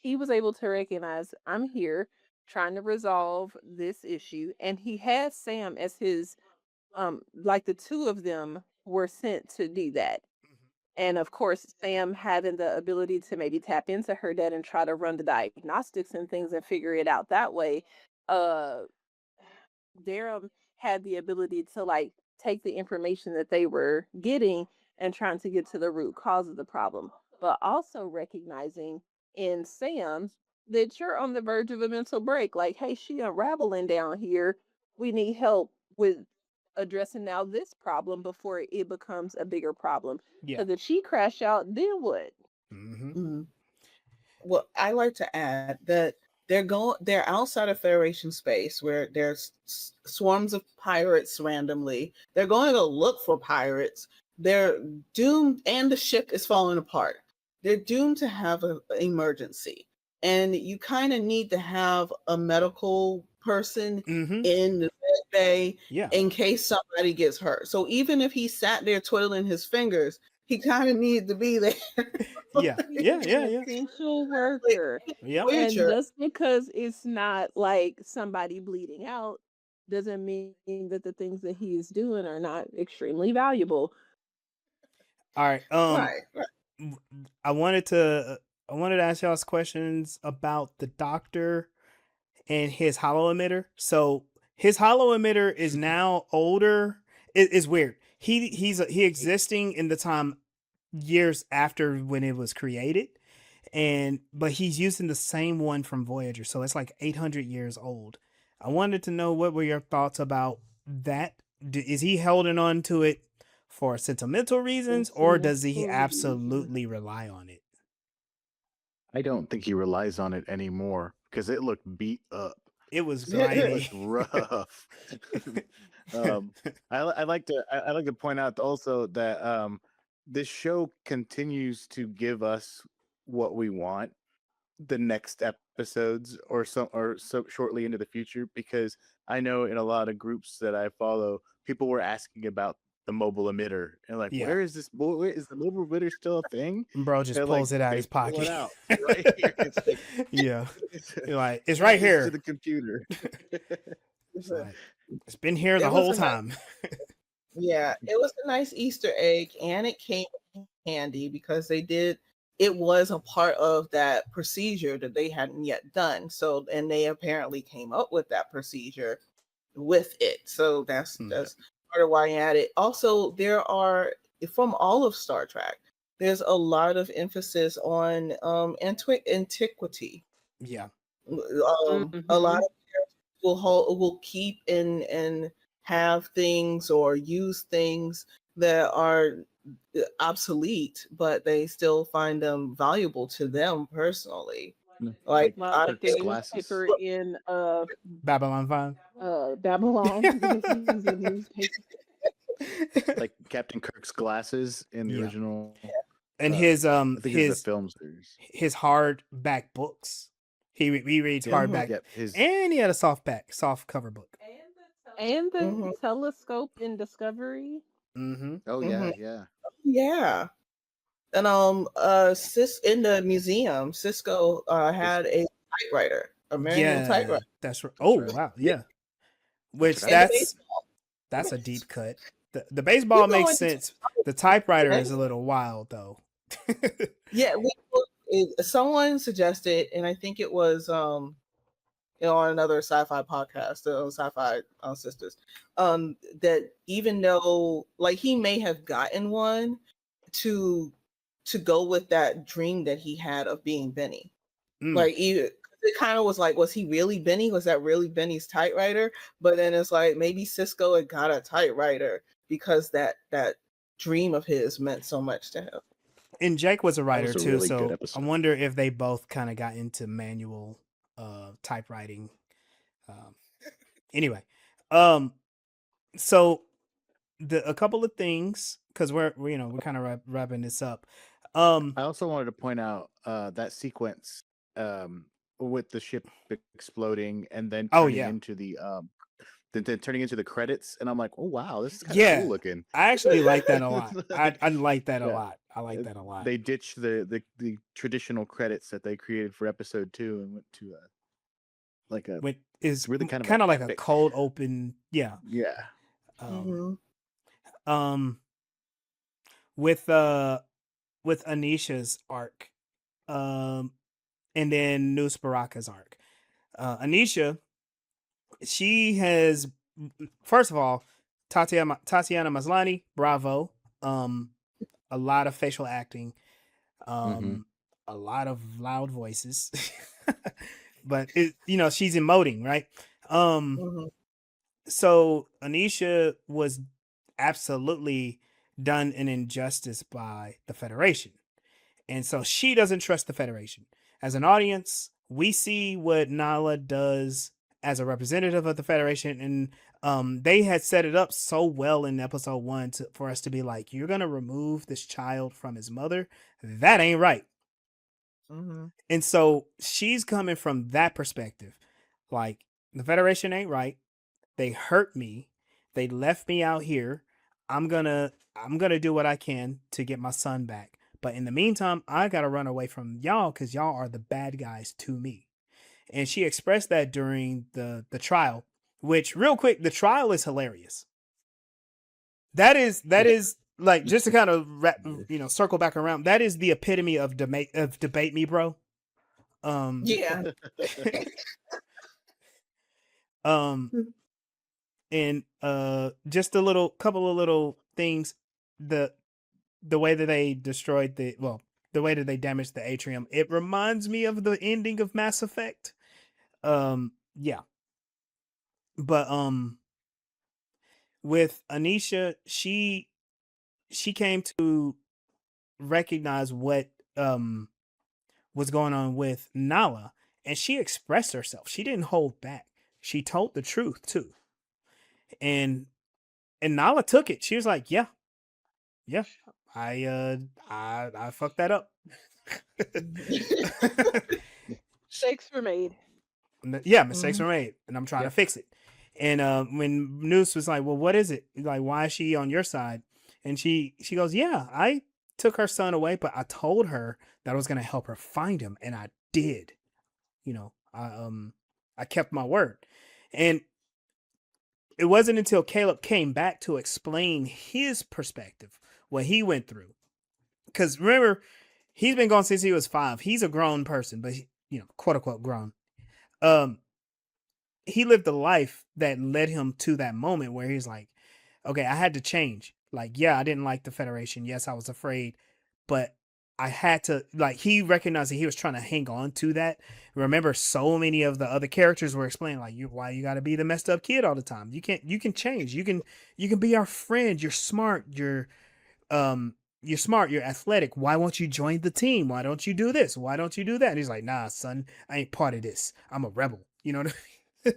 he was able to recognize I'm here trying to resolve this issue, and he has Sam as his like the two of them were sent to do that. And of course, Sam having the ability to maybe tap into her dad and try to run the diagnostics and things and figure it out that way. Uh, Darum had the ability to like take the information that they were getting and trying to get to the root cause of the problem, but also recognizing in Sam that you're on the verge of a mental break. Like, hey, she unraveling down here. We need help with addressing now this problem before it becomes a bigger problem. yeah. Because if she crash out, then what? Mm-hmm. Mhm. Well, I like to add that they're outside of Federation space where there's swarms of pirates randomly. They're going to go look for pirates. They're doomed, and the ship is falling apart. They're doomed to have an emergency, and you kind of need to have a medical person Mm-hmm. in the med bay Yeah. in case somebody gets hurt. So even if he sat there twiddling his fingers, he kind of needed to be there. Yeah. Yeah. He's Yeah. an Yeah. essential Like, worker. Yep. And Voyager. just because it's not like somebody bleeding out doesn't mean that the things that he is doing are not extremely valuable. All right. Right. I wanted to ask y'all questions about the doctor and his hollow emitter. So his hollow emitter is now older. It's weird. He existing in the time years after when it was created, but he's using the same one from Voyager, so it's like 800 years old. I wanted to know what were your thoughts about that. Is he holding on to it for sentimental reasons, or does he Sentimental reasons. absolutely rely on it? I don't think he relies on it anymore because it looked beat up. It was It grimy. looked rough. I like to point out also that this show continues to give us what we want the next episodes or so shortly into the future, because I know in a lot of groups that I follow, people were asking about the mobile emitter and like, Yeah. where is the mobile emitter still a thing? Bro just And pulls like it out they his pull pocket. it out right here. It's like Yeah. You're like, it's add right this here. to the computer. It's like, it's been here the It was whole a nice, time. yeah, it was a nice Easter egg, and it came handy because it was a part of that procedure that they hadn't yet done. So, and they apparently came up with that procedure with it. So that's part of why I added. Also, there are from all of Star Trek, there's a lot of emphasis on antiquity. Yeah. A lot Mhm. of characters will keep and have things or use things that are obsolete, but they still find them valuable to them personally. Like I Like the Kirk's glasses. newspaper in Babylon 5. Babylon. This is a newspaper. Like Captain Kirk's glasses in the Yeah. original. And his I think it's the film series. his hardback books. He reads Yeah, hardback, yep, his and he had a soft cover book. And the Mhm. telescope in Discovery. Mm-hmm. oh Mhm. yeah. Yeah. And in the museum, Cisco had a typewriter, a manual Yeah, typewriter. that's right. Oh right. wow, yeah. Which forgot about that's a deep cut. The baseball You go makes into sense. The typewriter is a little wild though. Yeah, someone suggested, and I think it was on another sci-fi podcast, the Sci-Fi Sisters, that even though like he may have gotten one to go with that dream that he had of being Benny. Like it kind of was like, was he really Benny? Was that really Benny's typewriter? But then it's like maybe Cisco had got a typewriter because that dream of his meant so much to him. And Jake was a writer was a too, really good so I episode. wonder if they both kind of got into manual typewriting. Anyway, so a couple of things, because we're kind of wrapping this up. I also wanted to point out that sequence with the ship exploding and then turning into the then turning into the credits, and I'm like, oh wow, this is kind of cool looking. I actually like that a lot. I like that a Yeah. lot. I like that a lot. They ditched the traditional credits that they created for episode 2 and went to Is really kind of like a cold open. Yeah. With Anisha's arc, and then Nus Baraka's arc. Anisha, she has, first of all, Tatiana Maslany, bravo. A lot of facial acting, a lot of loud voices, but she's emoting, right? So Anisha was absolutely done an injustice by the Federation. And so she doesn't trust the Federation. As an audience, we see what Nala does as a representative of the Federation. And they had set it up so well in episode 1 for us to be like, you're going to remove this child from his mother? That ain't right. And so she's coming from that perspective. Like, the Federation ain't right. They hurt me. They left me out here. I'm gonna do what I can to get my son back. But in the meantime, I gotta run away from y'all because y'all are the bad guys to me. And she expressed that during the trial, which real quick, the trial is hilarious. That is like, just to kind of circle back around. That is the epitome of debate me, bro. Yeah. And just a couple of little things. The way that they destroyed the way that they damaged the atrium, it reminds me of the ending of Mass Effect. Yeah. But with Anisha, she came to recognize what was going on with Nala, and she expressed herself. She didn't hold back. She told the truth too. And Nala took it. She was like, "Yeah, I fucked that up." Mistakes were made. Yeah, mistakes were made, and I'm trying to fix it. And when Nus was like, "Well, what is it? Like, why is she on your side?" And she goes, "Yeah, I took her son away, but I told her that I was gonna help her find him, and I did. I kept my word." And it wasn't until Caleb came back to explain his perspective, what he went through. Because remember, he's been gone since he was 5. He's a grown person, but quote unquote grown. He lived a life that led him to that moment where he's like, okay, I had to change. Like, yeah, I didn't like the Federation. Yes, I was afraid, but I had to, like, he recognized that he was trying to hang on to that. Remember, so many of the other characters were explaining, like, why you got to be the messed up kid all the time. You can change. You can be our friend. You're smart. You're smart. You're athletic. Why won't you join the team? Why don't you do this? Why don't you do that? And he's like, nah, son, I ain't part of this. I'm a rebel. You know what I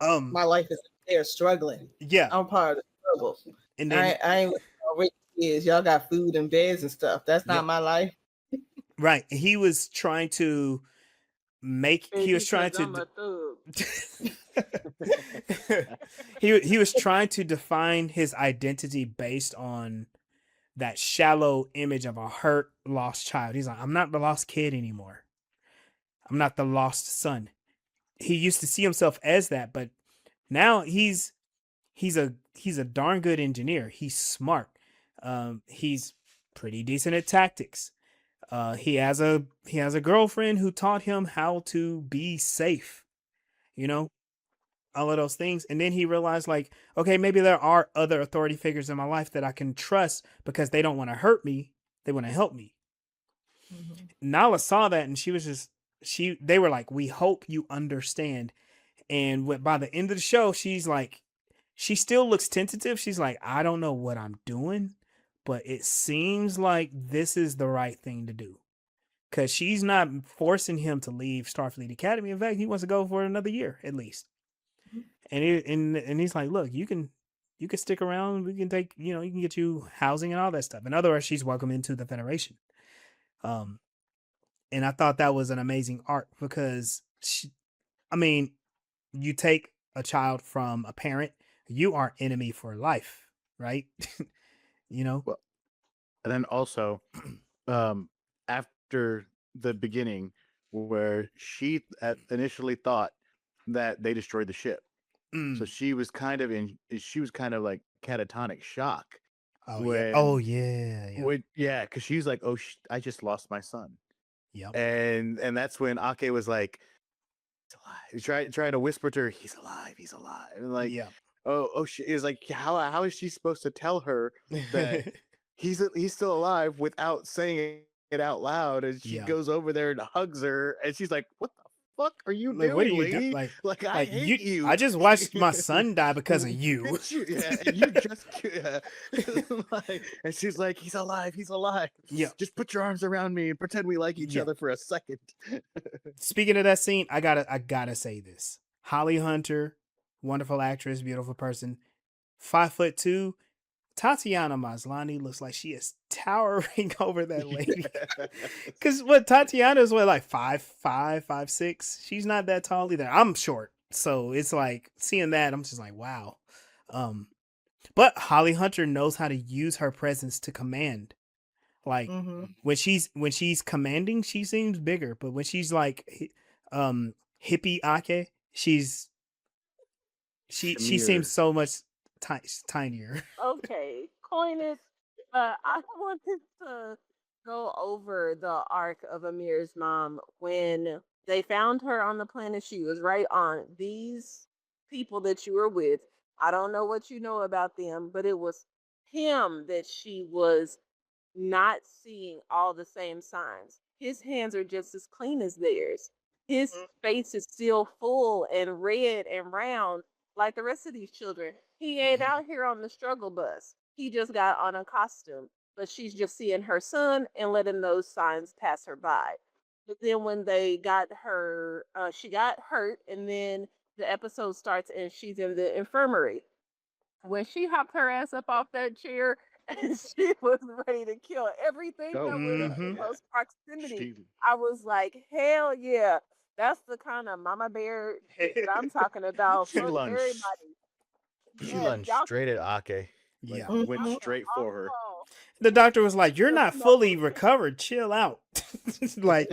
mean? My life is there struggling. Yeah. I'm part of the struggle. And then I ain't rich kids. Y'all got food and beds and stuff. That's not my life. Right. He was trying to he was trying to define his identity based on that shallow image of a hurt, lost child. He's like, I'm not the lost kid anymore. I'm not the lost son. He used to see himself as that, but now he's a darn good engineer. He's smart. He's pretty decent at tactics. He has a girlfriend who taught him how to be safe. All of those things. And then he realized, like, okay, maybe there are other authority figures in my life that I can trust because they don't want to hurt me. They want to help me. Nala saw that, and she was just, they were like, we hope you understand. And by the end of the show, she's like, she still looks tentative. She's like, I don't know what I'm doing, but it seems like this is the right thing to do. Because she's not forcing him to leave Starfleet Academy. In fact, he wants to go for another year at least. And he's like, look, you can stick around. We can take, you can get you housing and all that stuff. In other words, she's welcome into the Federation. And I thought that was an amazing arc because you take a child from a parent, you are enemy for life, right? Well, and then also, after the beginning, where she initially thought that they destroyed the ship, so she was kind of like catatonic shock. Oh yeah. Because she's like, oh, I just lost my son. Yep. And that's when Ake was like, he's alive. He's trying to whisper to her, he's alive. And like, yeah. Oh, she is like, how is she supposed to tell her that he's still alive without saying it out loud? And she goes over there and hugs her, and she's like, what the fuck are you doing, what are you lady? Like I hate you. I just watched my son die because of you. And she's like, he's alive. Yeah. Just put your arms around me and pretend we like each other for a second. Speaking of that scene, I gotta say this. Holly Hunter, wonderful actress, beautiful person, 5'2", Tatiana Maslany looks like she is towering over that lady. Because what Tatiana's like 5'5", 5'6". She's not that tall either. I'm short, so it's like seeing that I'm just like, wow. But Holly Hunter knows how to use her presence to command. Like when she's commanding, she seems bigger, but when she's like hippie Ake, she seems so much tinier. Okay, Coinus. I wanted to go over the arc of Amir's mom when they found her on the planet. She was right on these people that you were with. I don't know what you know about them, but it was him that she was not seeing all the same signs. His hands are just as clean as theirs. His face is still full and red and round like the rest of these children. He ain't out here on the struggle bus. He just got on a costume. But she's just seeing her son and letting those signs pass her by. But then when they got her, she got hurt, and then the episode starts and she's in the infirmary. When she hopped her ass up off that chair and she was ready to kill everything that was in close proximity, I was like, hell yeah. That's the kind of mama bear shit that I'm talking about. She Fuck lunged. everybody. She Yes, lunged y'all straight at Ake. Yeah. Went straight for her. oh, The doctor was like, "You're just not know. fully recovered. Chill out." Like,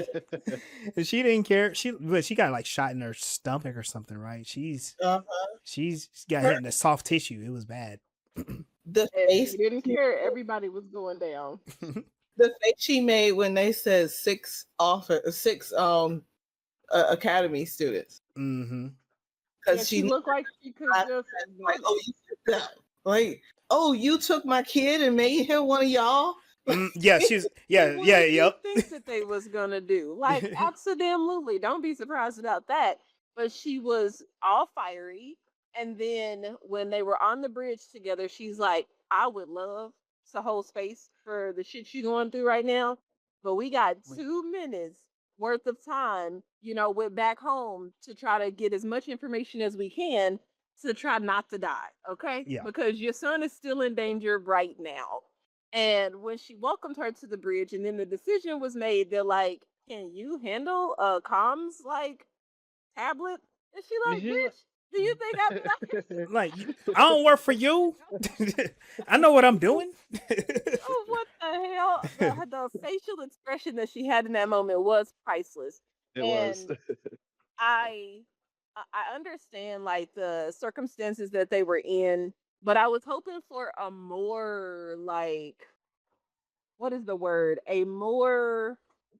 and she didn't care. But she got like shot in her stomach or something, right? She's got hit in the soft tissue. It was bad. The And face she didn't care. Everybody was going down. the face she made when they said six academy students. Yeah, she looked like she could just like, oh, you took my kid and made him one of y'all. Yeah, she's What did you yep. think that they was gonna do? Like, absolutely. Don't be surprised about that. But she was all fiery. And then when they were on the bridge together, she's like, I would love to hold space for the shit you're going through right now. But we got 2 minutes worth of time, with back home to try to get as much information as we can to try not to die. Okay. Yeah. Because your son is still in danger right now. And when she welcomed her to the bridge, and then the decision was made, they're like, "Can you handle a comms like tablet?" And she like, "Bitch, do you think I'm Like, I don't work for you. I know what I'm doing. Oh, what the hell?" The facial expression that she had in that moment was priceless. It And was. I I understand like the circumstances that they were in, but I was hoping for a more like, what is the word? A more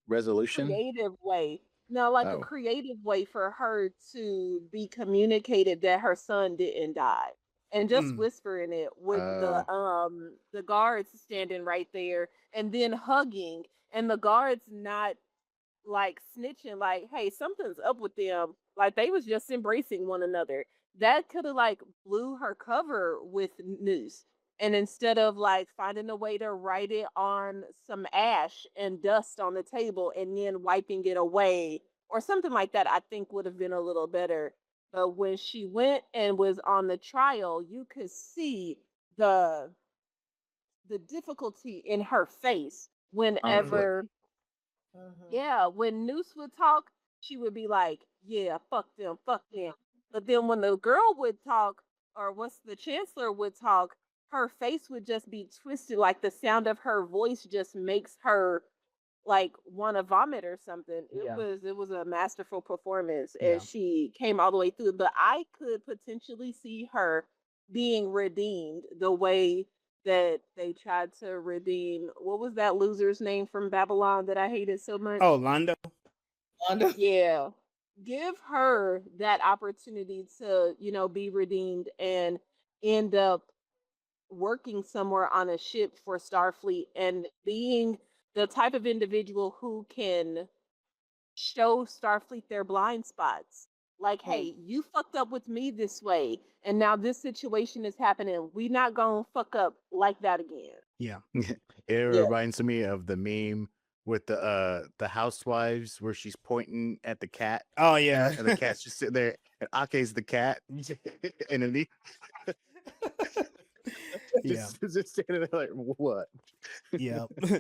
Resolution? creative way. No, like a Oh. creative way for her to be communicated that her son didn't die. And just whispering it with the guards standing right there and then hugging, and the guards not like snitching, like, hey, something's up with them. Like they was just embracing one another. That could have like blew her cover with news. And instead of like finding a way to write it on some ash and dust on the table and then wiping it away or something like that, I think would have been a little better. But when she went and was on the trial, you could see the the difficulty in her face Conflict. whenever yeah, when Noose would talk, she would be like, "Yeah, fuck them, fuck them." But then when the girl would talk, or what's the chancellor would talk, her face would just be twisted, like the sound of her voice just makes her like want to vomit or something. It was a masterful performance as she came all the way through. But I could potentially see her being redeemed the way that they tried to redeem, what was that loser's name from Babylon that I hated so much? Oh, Londo. Yeah. Give her that opportunity to, be redeemed and end up working somewhere on a ship for Starfleet and being the type of individual who can show Starfleet their blind spots. Like, hey, you fucked up with me this way, and now this situation is happening. We not gonna fuck up like that again. Yeah. It reminds me of the meme with the housewives where she's pointing at the cat. Oh yeah. And the cat's just sitting there, and Ake's the cat. And then Yeah. Just standing there like, what? Yeah. All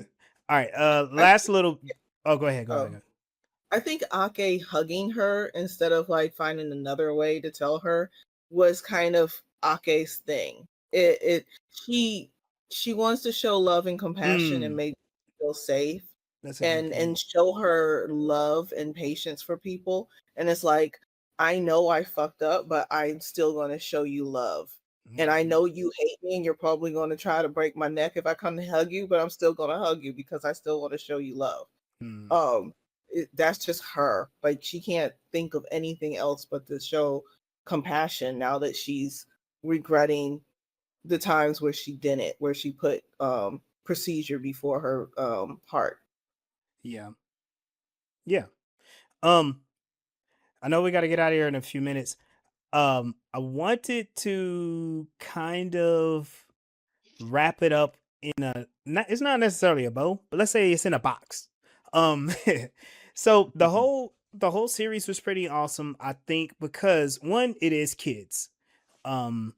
right. Last little. Oh, go ahead. Go ahead. Oh, I think Ake hugging her instead of like finding another way to tell her was kind of Ake's thing. It she wants to show love and compassion and Mm, make her feel safe that's a good point. and show her love and patience for people. And it's like, I know I fucked up, but I'm still gonna show you love. And I know you hate me and you're probably gonna try to break my neck if I come to hug you, but I'm still gonna hug you because I still want to show you love. Mm, um that's just her. Like, she can't think of anything else but to show compassion now that she's regretting the times where she didn't, where she put procedure before her heart. yeah. Yeah. Um, I know we got to get out of here in a few minutes. I wanted to kind of wrap it up in a. Not, it's not necessarily a bow, but let's say it's in a box. Um, so the whole series was pretty awesome. I think because one, it is kids. Um,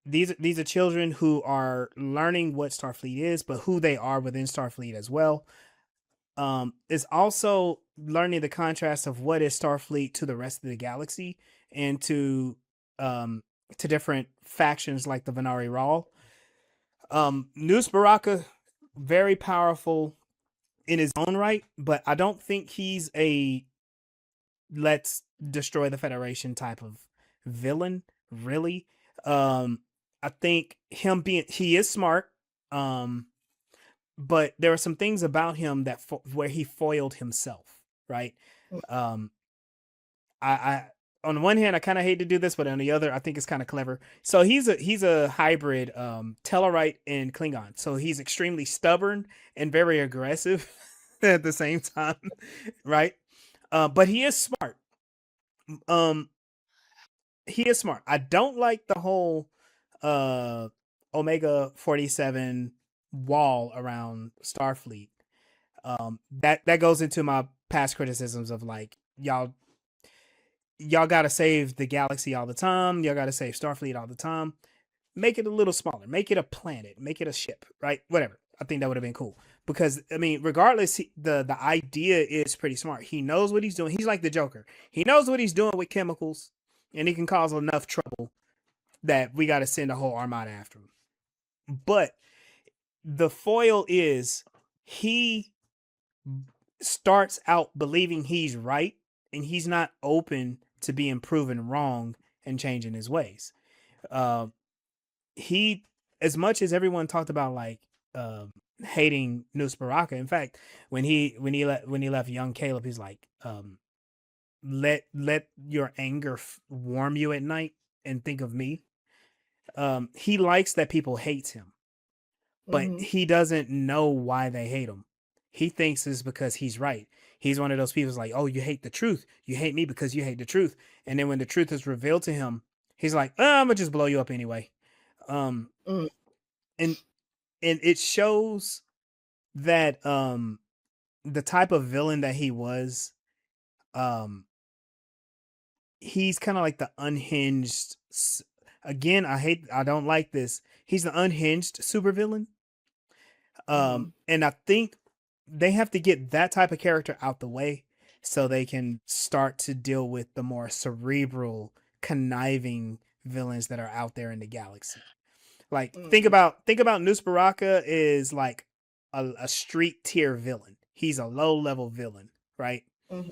these are children who are learning what Starfleet is, but who they are within Starfleet as well. Is also learning the contrast of what is Starfleet to the rest of the galaxy and um to different factions like the Venari Rawl. Nus Baraka, very powerful in his own right, but I don't think he's a let's destroy the Federation type of villain, really. I think he is smart. Um, but there are some things about him that where he foiled himself, right? Um, I on the one hand I kind of hate to do this, but on the other I think it's kind of clever. So he's a hybrid Tellarite and Klingon. So he's extremely stubborn and very aggressive at the same time, right? But he is smart. Um, he is smart. I don't like the whole uh Omega 47 wall around Starfleet. That goes into my past criticisms of like y'all gotta save the galaxy all the time, y'all gotta save Starfleet all the time. Make it a little smaller, make it a planet, make it a ship, right? Whatever. I think that would have been cool because I mean, regardless, the idea is pretty smart. He knows what he's doing. He's like the Joker. He knows what he's doing with chemicals, and he can cause enough trouble that we got to send a whole armada after him. But the foil is he starts out believing he's right and he's not open to being proven wrong and changing his ways. Uh, he, as much as everyone talked about like hating Nus Baraka, in fact, when he left young Caleb, he's like, let your anger warm you at night and think of me. He likes that people hate him, but Mm-hmm. he doesn't know why they hate him. He thinks it's because he's right. He's one of those people who's like, oh, you hate the truth. You hate me because you hate the truth. And then when the truth is revealed to him, he's like, I'm gonna just blow you up anyway. Um, Mm-hmm. and it shows that the type of villain that he was, um, he's kind of like the unhinged. Again, I don't like this. He's the unhinged supervillain. And I think they have to get that type of character out the way so they can start to deal with the more cerebral, conniving villains that are out there in the galaxy. Like think about Nus Baraka is like a street tier villain. He's a low level villain, right? Mm-hmm.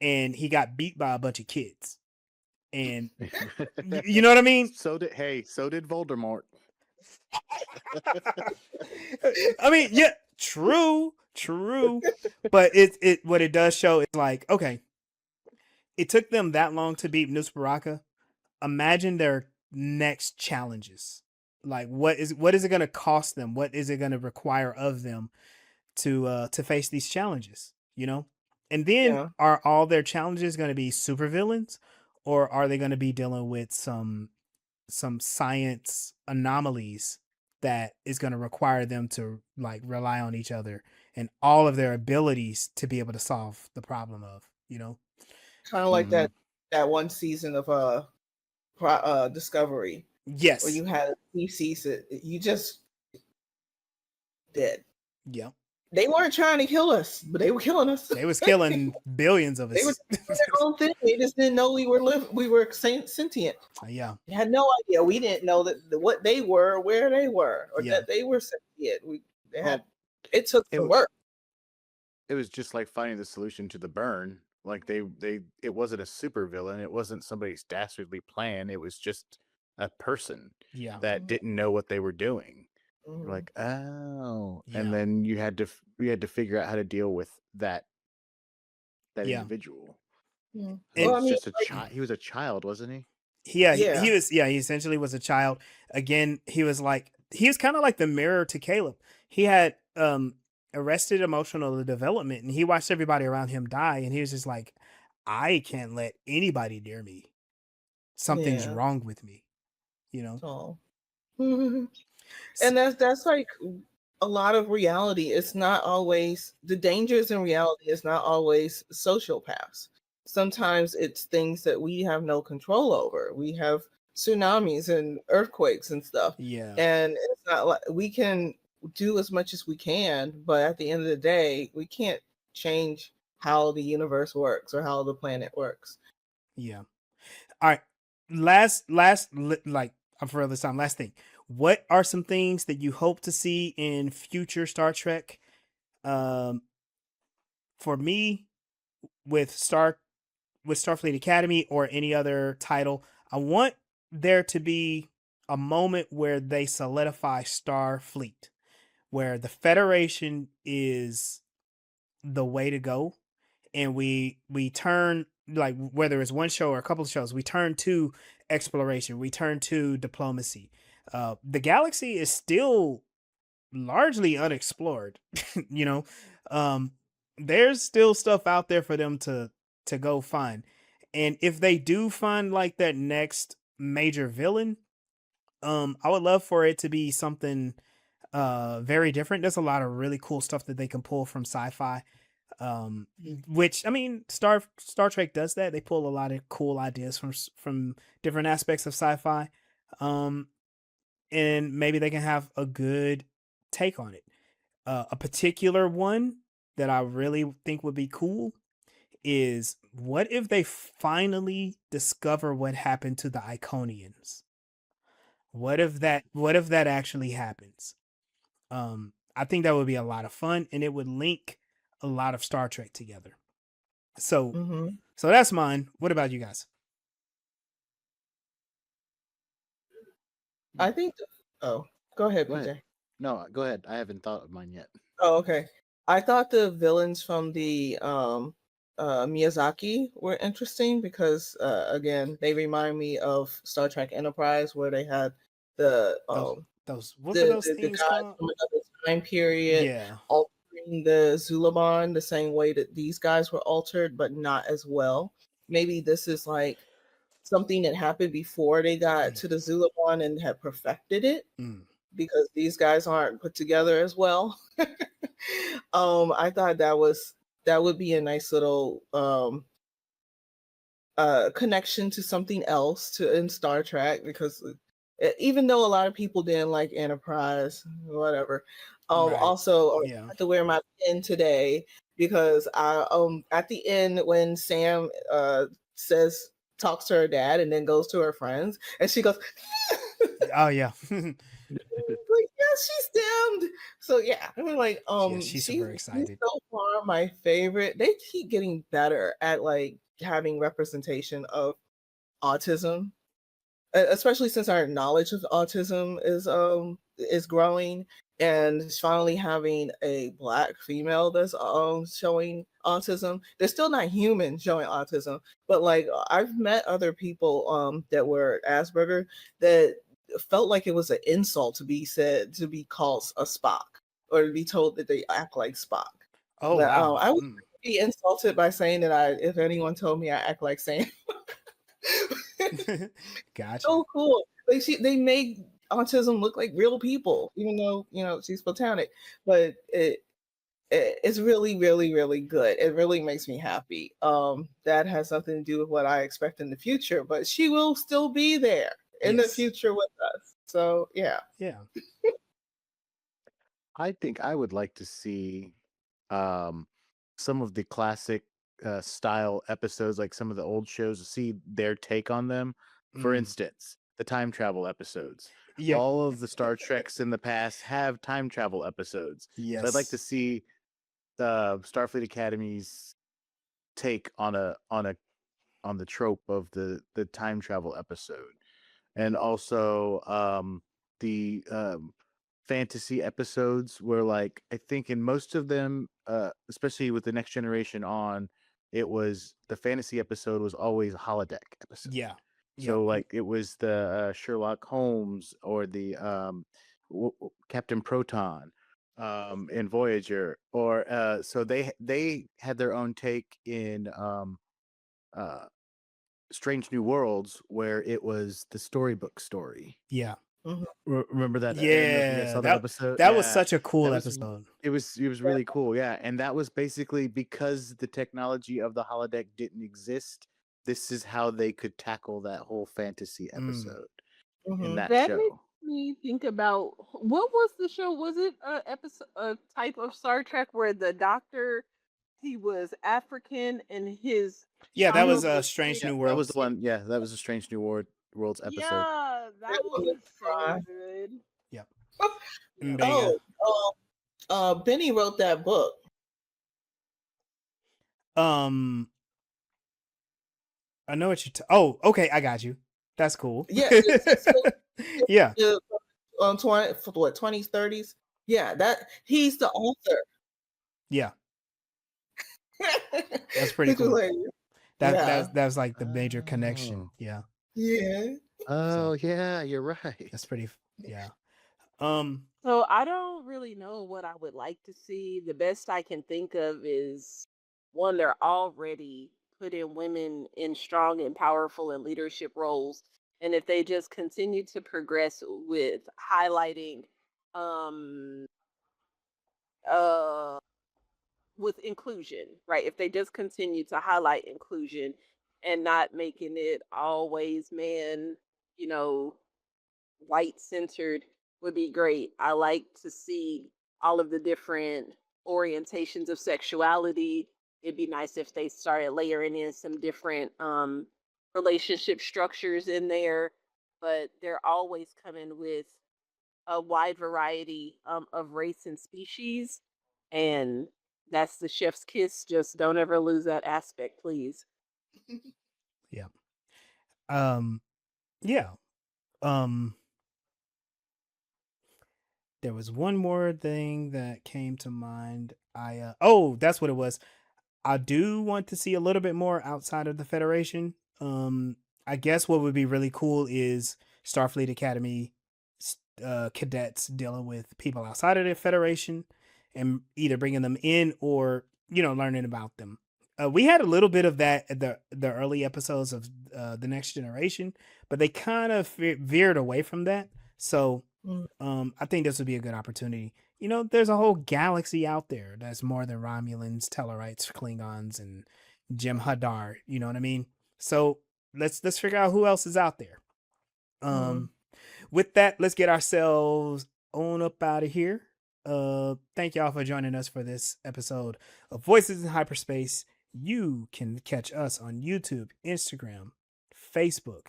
And he got beat by a bunch of kids. And you know what I mean? So did Voldemort. I mean, yeah, true. But it what it does show is like, okay, it took them that long to beat Nus Baraka. Imagine their next challenges. Like what is it going to cost them? What is it going to require of them to face these challenges, you know? And then Yeah. are all their challenges going to be supervillains, or are they going to be dealing with some science anomalies that is going to require them to like rely on each other and all of their abilities to be able to solve the problem of, you know? Kind of like Mhm. that one season of Discovery where Yes. you had a species that you just did. Yeah. They weren't trying to kill us, but they were killing us. They was killing billions of They were us. doing their own thing. They just didn't know we were sentient. Yeah. We had no idea. We didn't know that what they were, where they were, or Yeah. that they were sentient. They had. Well, It took it some work. it was just like finding the solution to the burn. Like it wasn't a super villain. It wasn't somebody's dastardly plan. It was just a person Yeah. that didn't know what they were doing. You're Mhm. like, oh, Yeah. and then you had to figure out how to deal with that Yeah. individual. Yeah. He And Well, I was mean, just a child. He was a child, wasn't he? yeah, Yeah. he was. Yeah, he essentially was a child. Again, he was kind of like the mirror to Caleb. He had arrested emotional development, and he watched everybody around him die, and he was just like, I can't let anybody near me. Something's Yeah. wrong with me. You know. Oh. And that's like a lot of reality. It's not always the dangers in reality. It's not always sociopaths. Sometimes it's things that we have no control over. We have tsunamis and earthquakes and stuff, Yeah. and it's not like we can do as much as we can, but at the end of the day, we can't change how the universe works or how the planet works. Yeah. All right. Like I'm for this time. Last thing. What are some things that you hope to see in future Star Trek? For me, with Starfleet Academy or any other title, I want there to be a moment where they solidify Starfleet, where the Federation is the way to go, and we turn, like, whether it's one show or a couple of shows, we turn to exploration, we turn to diplomacy. The galaxy is still largely unexplored. you know, there's still stuff out there for them to go find, and if they do find like that next major villain, I would love for it to be something very different. There's a lot of really cool stuff that they can pull from sci-fi, which, I mean, Star Trek does that. They pull a lot of cool ideas from different aspects of sci-fi, and maybe they can have a good take on it. A particular one that I really think would be cool is, what if they finally discover what happened to the Iconians? What if that actually happens? I think that would be a lot of fun, and it would link a lot of Star Trek together. So Mm-hmm. so that's mine. What about you guys? I think. Oh, go ahead, Go ahead. PJ. No, go ahead. I haven't thought of mine yet. Oh, okay. I thought the villains from the Miyazaki were interesting because again, they remind me of Star Trek Enterprise, where they had the What were those the things guys called? from another time period Yeah. altering the Zulaban the same way that these guys were altered, but not as well. Maybe this is like something that happened before they got to the Zulaban and had perfected it, Mm. because these guys aren't put together as well. I thought that would be a nice little connection to something else in Star Trek, because even though a lot of people didn't like Enterprise, whatever. Right. Also, I Yeah. had to wear my pin today because I at the end when Sam says talks to her dad and then goes to her friends and she goes Oh yeah. like, yeah, she's damned. So yeah, I mean, like, Yeah, she's super she's excited. so far my favorite. They keep getting better at like having representation of autism, especially since our knowledge of autism is growing, and finally having a Black female that's showing autism. They're still not human showing autism, but like I've met other people that were Asperger that felt like it was an insult to be called a Spock, or to be told that they act like Spock. Oh That wow. I would be insulted by saying that if anyone told me I act like Sam. Gotcha. So cool. Like they make autism look like real people, even though she's platonic. But it's really, really, really good. It really makes me happy. That has something to do with what I expect in the future, but she will still be there. in the Yes. future with us. So yeah. Yeah. I think I would like to see um, some of the classic style episodes, like some of the old shows, to see their take on them. For Mm. instance, the time travel episodes. Yep. All of the Star Treks in the past have time travel episodes. So I'd like to Yes. see the Starfleet Academy's take on the trope of the time travel episode, and also the fantasy episodes where, like, I think in most of them, especially with the Next Generation on, it was the fantasy episode was always a holodeck episode. Yeah. Yep. So like it was the Sherlock Holmes or the Captain Proton in Voyager, or so they had their own take in uh Strange New Worlds, where it was the storybook story. Yeah. Mhm. Remember that? I don't know if you guys Yeah. saw that episode. That was Yeah, such a cool that was episode. it was really cool. Yeah, and that was basically because the technology of the holodeck didn't exist. This is how they could tackle that whole fantasy episode in Mhm. that That makes show. me think about what was the show? Was it a type of Star Trek where the doctor he was African and his Yeah, that was child was Strange Yeah, New that was the Worlds. one. Yeah, that was a Strange New Worlds episode. Yeah, that That one was was a so try. good. Yep. Yeah. Mbega. Benny wrote that book. Um, I know what you. Oh, okay, I got you. That's cool. Yeah, it's Yeah, on 20s, 30s. Yeah, that he's the author. yeah, that's pretty Which was cool. like, That was like the major connection. Oh. Yeah, yeah. Oh yeah, you're right. that's pretty. Yeah. So I don't really know what I would like to see. The best I can think of is one, they're already putting women in strong and powerful and leadership roles. And if they just continue to progress with highlighting um uh with inclusion, right? If they just continue to highlight inclusion and not making it always man, you know, white centered would be great. I like to see all of the different orientations of sexuality. It'd be nice if they started layering in some different relationship structures in there, but they're always coming with a wide variety of race and species, and that's the chef's kiss. Just don't ever lose that aspect, please. Yeah. Yeah. Um. There was one more thing that came to mind. Oh, that's what it was. I do want to see a little bit more outside of the Federation. I guess what would be really cool is Starfleet Academy cadets dealing with people outside of the Federation and either bringing them in or learning about them. We had a little bit of that at the early episodes of the Next Generation, but they kind of veered away from that. So I think this would be a good opportunity. There's a whole galaxy out there that's more than Romulans, Tellarites, Klingons, and Jim Hadar. You know what I mean? So let's figure out who else is out there. With that, let's get ourselves on up out of here. Thank y'all for joining us for this episode of Voices in Hyperspace. You can catch us on YouTube, Instagram, Facebook,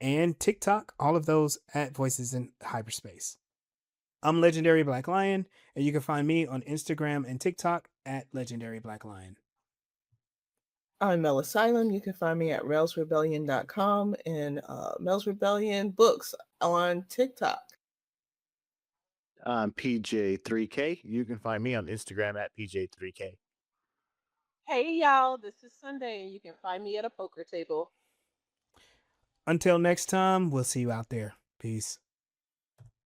and TikTok, all of those at Voices in Hyperspace. I'm Legendary Black Lion, and you can find me on Instagram and TikTok at Legendary Black Lion. I'm Mel Asylum. You can find me at railsrebellion.com and Mel's Rebellion Books on TikTok. I'm PJ3K. You can find me on Instagram at PJ3K. Hey y'all, this is Sunday, and you can find me at a poker table. Until next time, we'll see you out there. Peace.